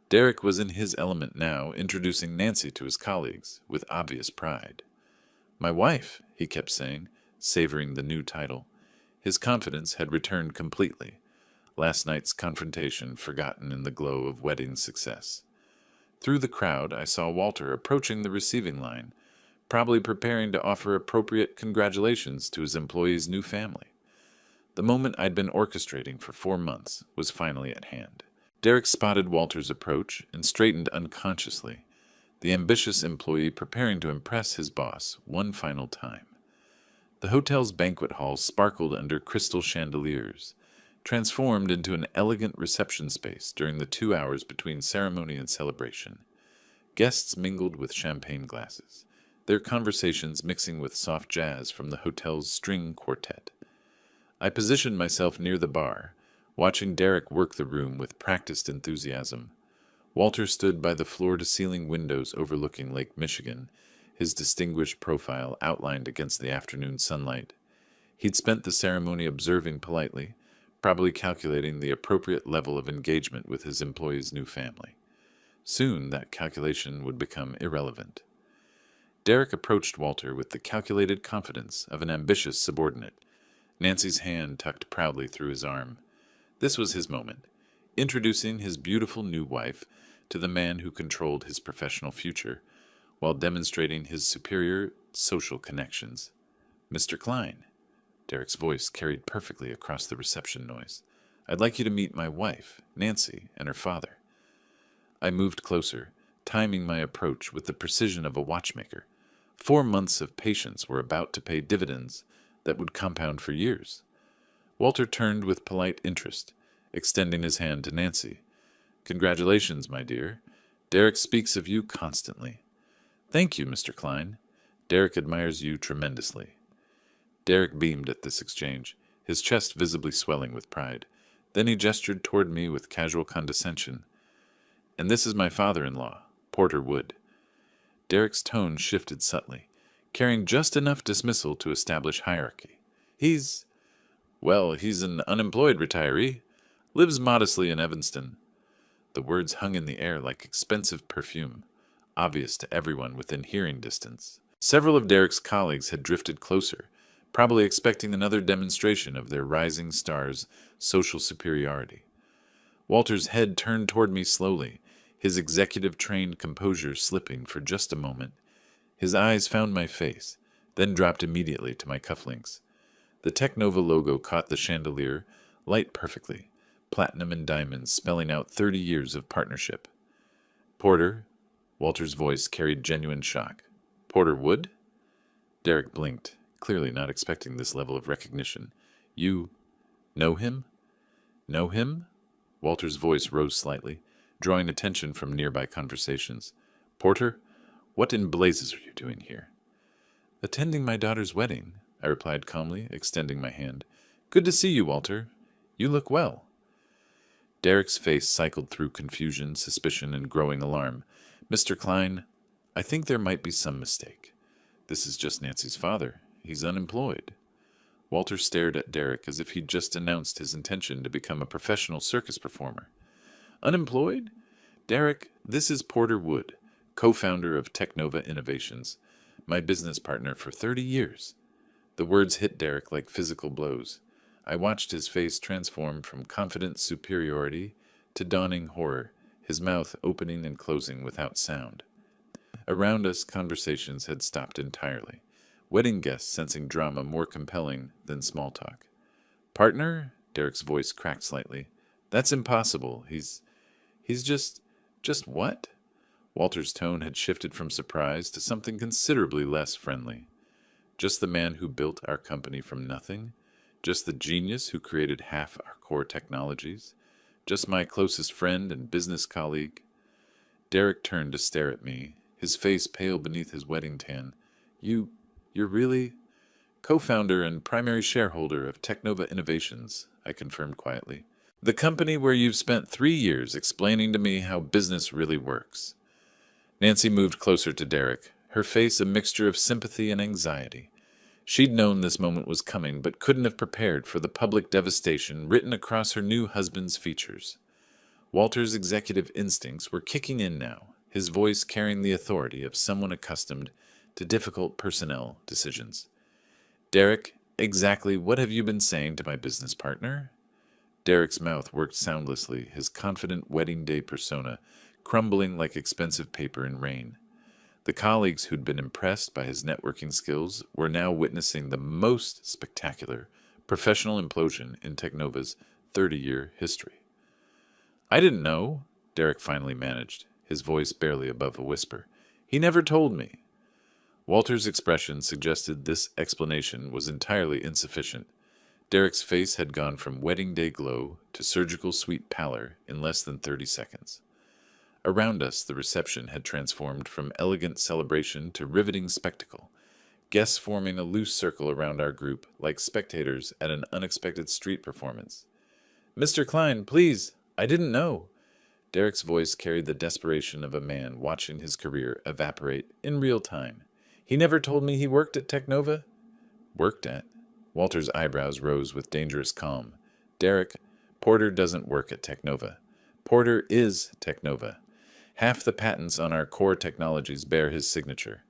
A: Derek was in his element now, introducing Nancy to his colleagues with obvious pride. "My wife," he kept saying, savoring the new title. His confidence had returned completely, last night's confrontation forgotten in the glow of wedding success. Through the crowd, I saw Walter approaching the receiving line, probably preparing to offer appropriate congratulations to his employee's new family. The moment I'd been orchestrating for 4 months was finally at hand. Derek spotted Walter's approach and straightened unconsciously, the ambitious employee preparing to impress his boss one final time. The hotel's banquet hall sparkled under crystal chandeliers, transformed into an elegant reception space during the 2 hours between ceremony and celebration. Guests mingled with champagne glasses, their conversations mixing with soft jazz from the hotel's string quartet. I positioned myself near the bar, watching Derek work the room with practiced enthusiasm. Walter stood by the floor-to-ceiling windows overlooking Lake Michigan, his distinguished profile outlined against the afternoon sunlight. He'd spent the ceremony observing politely, probably calculating the appropriate level of engagement with his employee's new family. Soon that calculation would become irrelevant. Derek approached Walter with the calculated confidence of an ambitious subordinate, Nancy's hand tucked proudly through his arm. This was his moment, introducing his beautiful new wife to the man who controlled his professional future, while demonstrating his superior social connections. "Mr. Klein," Derek's voice carried perfectly across the reception noise, "I'd like you to meet my wife, Nancy, and her father." I moved closer, timing my approach with the precision of a watchmaker. 4 months of patience were about to pay dividends that would compound for years. Walter turned with polite interest, extending his hand to Nancy. "Congratulations, my dear. Derek speaks of you constantly." "Thank you, Mr. Klein. Derek admires you tremendously." Derek beamed at this exchange, his chest visibly swelling with pride. Then he gestured toward me with casual condescension. "And this is my father-in-law, Porter Wood." Derek's tone shifted subtly, carrying just enough dismissal to establish hierarchy. He's an unemployed retiree, Lives modestly in Evanston. The words hung in the air like expensive perfume, obvious to everyone within hearing distance. Several of Derek's colleagues had drifted closer, probably expecting another demonstration of their rising star's social superiority. Walter's head turned toward me slowly, his executive-trained composure slipping for just a moment. His eyes found my face, then dropped immediately to my cufflinks. The Technova logo caught the chandelier, light perfectly, platinum and diamonds spelling out 30 years of partnership. Porter, Walter's voice carried genuine shock. Porter Wood? Derek blinked, clearly not expecting this level of recognition. You know him? Know him? Walter's voice rose slightly, drawing attention from nearby conversations. Porter, what in blazes are you doing here? Attending my daughter's wedding, I replied calmly, extending my hand. Good to see you, Walter. You look well. Derek's face cycled through confusion, suspicion, and growing alarm. Mr. Klein, I think there might be some mistake. This is just Nancy's father. He's unemployed. Walter stared at Derek as if he'd just announced his intention to become a professional circus performer. Unemployed? Derek, this is Porter Wood, co-founder of Technova Innovations, my business partner for 30 years. The words hit Derek like physical blows. I watched his face transform from confident superiority to dawning horror, his mouth opening and closing without sound. Around us, conversations had stopped entirely, wedding guests sensing drama more compelling than small talk. Partner? Derek's voice cracked slightly. That's impossible. He's just what? Walter's tone had shifted from surprise to something considerably less friendly. Just the man who built our company from nothing? Just the genius who created half our core technologies? Just my closest friend and business colleague? Derek turned to stare at me, his face pale beneath his wedding tan. You're really? Co-founder and primary shareholder of Technova Innovations, I confirmed quietly. The company where you've spent 3 years explaining to me how business really works. Nancy moved closer to Derek, her face a mixture of sympathy and anxiety. She'd known this moment was coming, but couldn't have prepared for the public devastation written across her new husband's features. Walter's executive instincts were kicking in now, his voice carrying the authority of someone accustomed to difficult personnel decisions. Derek, exactly what have you been saying to my business partner? Derek's mouth worked soundlessly, his confident wedding day persona crumbling like expensive paper in rain. The colleagues who'd been impressed by his networking skills were now witnessing the most spectacular professional implosion in Technova's 30-year history. I didn't know, Derek finally managed, his voice barely above a whisper. He never told me. Walter's expression suggested this explanation was entirely insufficient. Derek's face had gone from wedding day glow to surgical sweet pallor in less than 30 seconds. Around us, the reception had transformed from elegant celebration to riveting spectacle, guests forming a loose circle around our group like spectators at an unexpected street performance. Mr. Klein, please, I didn't know. Derek's voice carried the desperation of a man watching his career evaporate in real time. He never told me he worked at Technova? Worked at? Walter's eyebrows rose with dangerous calm. Derek, Porter doesn't work at Technova. Porter is Technova. Half the patents on our core technologies bear his signature.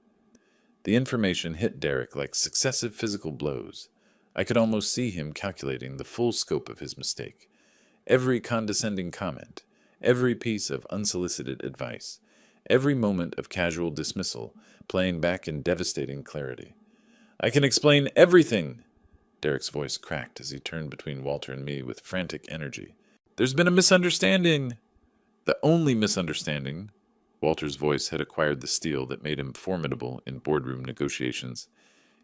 A: The information hit Derek like successive physical blows. I could almost see him calculating the full scope of his mistake. Every condescending comment, every piece of unsolicited advice, every moment of casual dismissal playing back in devastating clarity. I can explain everything! Derek's voice cracked as he turned between Walter and me with frantic energy. There's been a misunderstanding! The only misunderstanding, Walter's voice had acquired the steel that made him formidable in boardroom negotiations,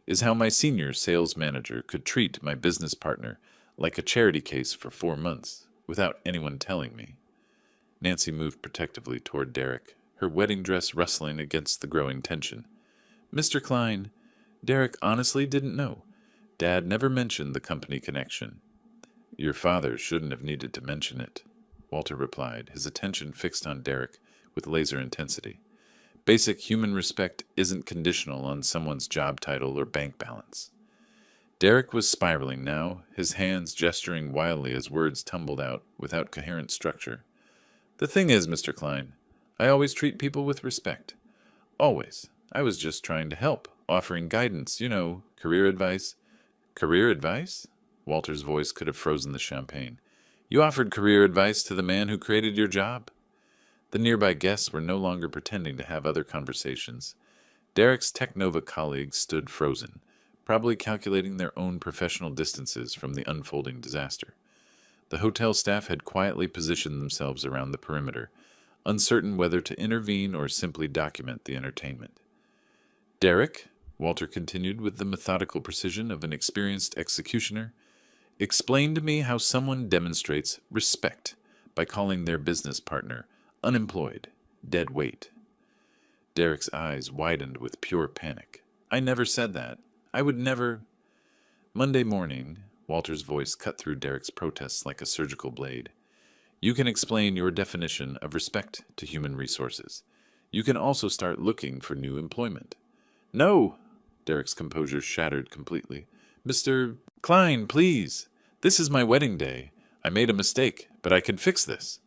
A: is how my senior sales manager could treat my business partner like a charity case for 4 months without anyone telling me. Nancy moved protectively toward Derek, her wedding dress rustling against the growing tension. Mr. Klein, Derek honestly didn't know. Dad never mentioned the company connection. Your father shouldn't have needed to mention it, Walter replied, his attention fixed on Derek with laser intensity. Basic human respect isn't conditional on someone's job title or bank balance. Derek was spiraling now, his hands gesturing wildly as words tumbled out without coherent structure. The thing is, Mr. Klein, I always treat people with respect. Always. I was just trying to help, offering guidance, career advice. Career advice? Walter's voice could have frozen the champagne. You offered career advice to the man who created your job? The nearby guests were no longer pretending to have other conversations. Derek's Technova colleagues stood frozen, probably calculating their own professional distances from the unfolding disaster. The hotel staff had quietly positioned themselves around the perimeter, uncertain whether to intervene or simply document the entertainment. Derek, Walter continued with the methodical precision of an experienced executioner, explain to me how someone demonstrates respect by calling their business partner unemployed, dead weight. Derek's eyes widened with pure panic. I never said that. I would never. Monday morning, Walter's voice cut through Derek's protests like a surgical blade. You can explain your definition of respect to human resources. You can also start looking for new employment. No! Derek's composure shattered completely. Mr. Klein, please. This is my wedding day. I made a mistake, but I can fix this.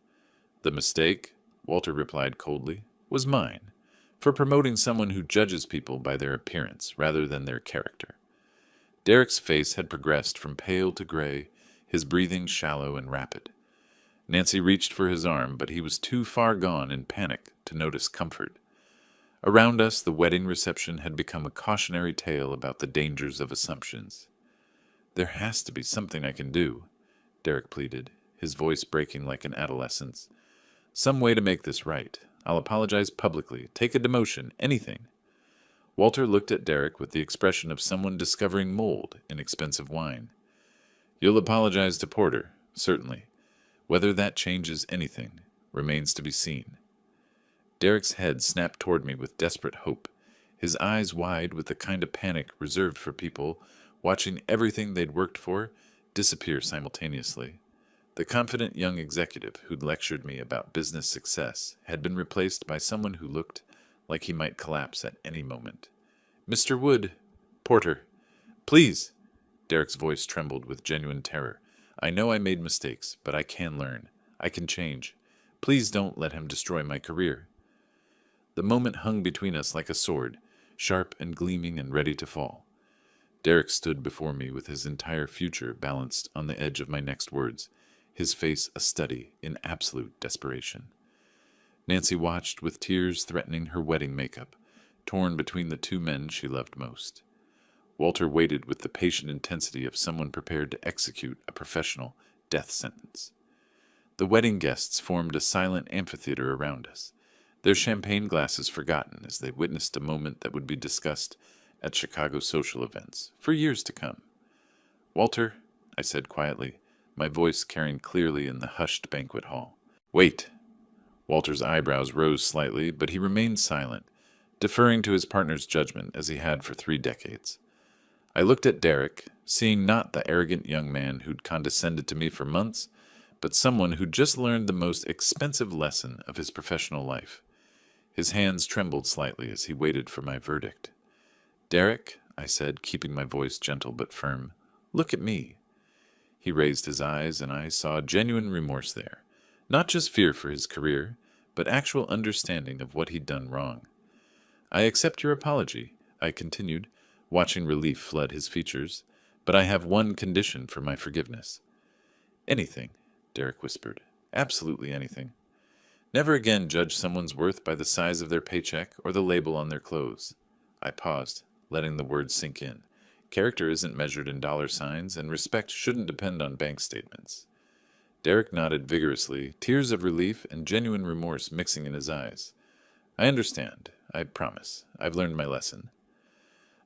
A: The mistake, Walter replied coldly, was mine, for promoting someone who judges people by their appearance rather than their character. Derek's face had progressed from pale to gray, his breathing shallow and rapid. Nancy reached for his arm, but he was too far gone in panic to notice comfort. Around us, the wedding reception had become a cautionary tale about the dangers of assumptions. There has to be something I can do, Derek pleaded, his voice breaking like an adolescent's. Some way to make this right. I'll apologize publicly, take a demotion, anything. Walter looked at Derek with the expression of someone discovering mold in expensive wine. You'll apologize to Porter, certainly. Whether that changes anything remains to be seen. Derek's head snapped toward me with desperate hope, his eyes wide with the kind of panic reserved for people watching everything they'd worked for disappear simultaneously. The confident young executive who'd lectured me about business success had been replaced by someone who looked like he might collapse at any moment. Mr. Wood, Porter, please. Derek's voice trembled with genuine terror. I know I made mistakes, but I can learn. I can change. Please don't let him destroy my career. The moment hung between us like a sword, sharp and gleaming and ready to fall. Derek stood before me with his entire future balanced on the edge of my next words, his face a study in absolute desperation. Nancy watched with tears threatening her wedding makeup, torn between the two men she loved most. Walter waited with the patient intensity of someone prepared to execute a professional death sentence. The wedding guests formed a silent amphitheater around us, their champagne glasses forgotten as they witnessed a moment that would be discussed at Chicago social events for years to come. Walter, I said quietly, my voice carrying clearly in the hushed banquet hall. Wait. Walter's eyebrows rose slightly, but he remained silent, deferring to his partner's judgment as he had for 3 decades. I looked at Derek, seeing not the arrogant young man who'd condescended to me for months, but someone who'd just learned the most expensive lesson of his professional life. His hands trembled slightly as he waited for my verdict. Derek, I said, keeping my voice gentle but firm, look at me. He raised his eyes, and I saw genuine remorse there. Not just fear for his career, but actual understanding of what he'd done wrong. I accept your apology, I continued, watching relief flood his features, but I have one condition for my forgiveness. Anything, Derek whispered. Absolutely anything. Never again judge someone's worth by the size of their paycheck or the label on their clothes. I paused, letting the words sink in. Character isn't measured in dollar signs, and respect shouldn't depend on bank statements. Derek nodded vigorously, tears of relief and genuine remorse mixing in his eyes. I understand. I promise. I've learned my lesson.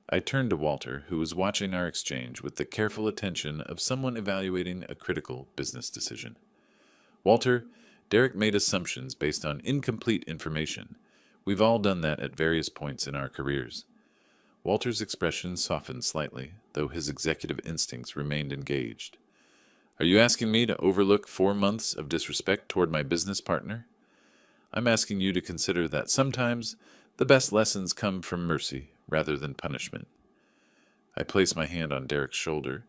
A: I turned to Walter, who was watching our exchange with the careful attention of someone evaluating a critical business decision. Walter, Derek made assumptions based on incomplete information. We've all done that at various points in our careers. Walter's expression softened slightly, though his executive instincts remained engaged. Are you asking me to overlook 4 months of disrespect toward my business partner? I'm asking you to consider that sometimes the best lessons come from mercy rather than punishment. I placed my hand on Derek's shoulder.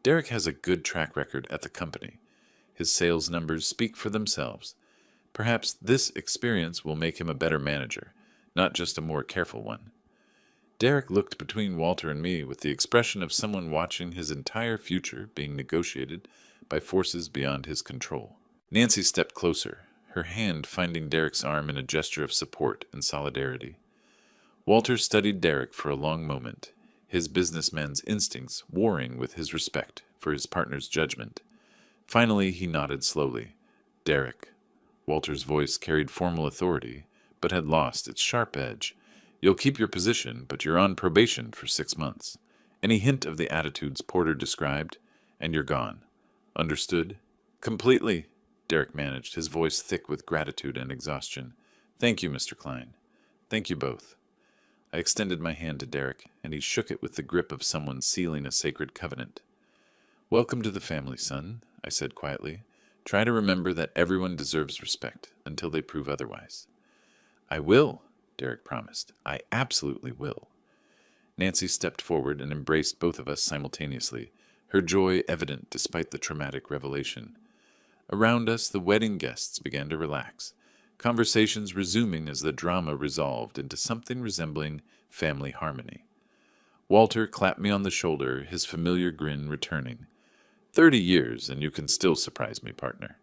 A: Derek has a good track record at the company. His sales numbers speak for themselves. Perhaps this experience will make him a better manager, not just a more careful one. Derek looked between Walter and me with the expression of someone watching his entire future being negotiated by forces beyond his control. Nancy stepped closer, her hand finding Derek's arm in a gesture of support and solidarity. Walter studied Derek for a long moment, his businessman's instincts warring with his respect for his partner's judgment. Finally, he nodded slowly. Derek. Walter's voice carried formal authority, but had lost its sharp edge. You'll keep your position, but you're on probation for 6 months. Any hint of the attitudes Porter described, and you're gone. Understood? Completely, Derek managed, his voice thick with gratitude and exhaustion. Thank you, Mr. Klein. Thank you both. I extended my hand to Derek, and he shook it with the grip of someone sealing a sacred covenant. Welcome to the family, son, I said quietly. Try to remember that everyone deserves respect until they prove otherwise. I will, Derek promised. I absolutely will. Nancy stepped forward and embraced both of us simultaneously, her joy evident despite the traumatic revelation. Around us, the wedding guests began to relax, conversations resuming as the drama resolved into something resembling family harmony. Walter clapped me on the shoulder, his familiar grin returning. 30 years, and you can still surprise me, partner.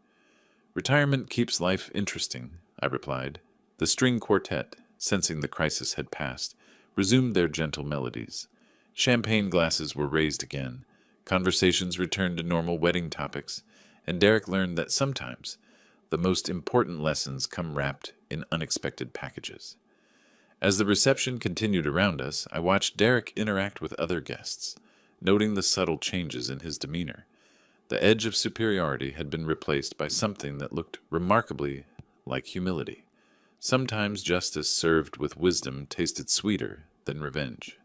A: Retirement keeps life interesting, I replied. The string quartet, sensing the crisis had passed, resumed their gentle melodies. Champagne glasses were raised again, conversations returned to normal wedding topics, and Derek learned that sometimes the most important lessons come wrapped in unexpected packages. As the reception continued around us, I watched Derek interact with other guests, noting the subtle changes in his demeanor. The edge of superiority had been replaced by something that looked remarkably like humility. Sometimes justice served with wisdom tasted sweeter than revenge.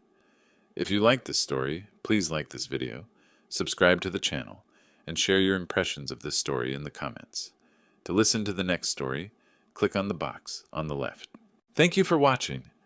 A: If you like this story, please like this video, subscribe to the channel, and share your impressions of this story in the comments. To listen to the next story, click on the box on the left. Thank you for watching.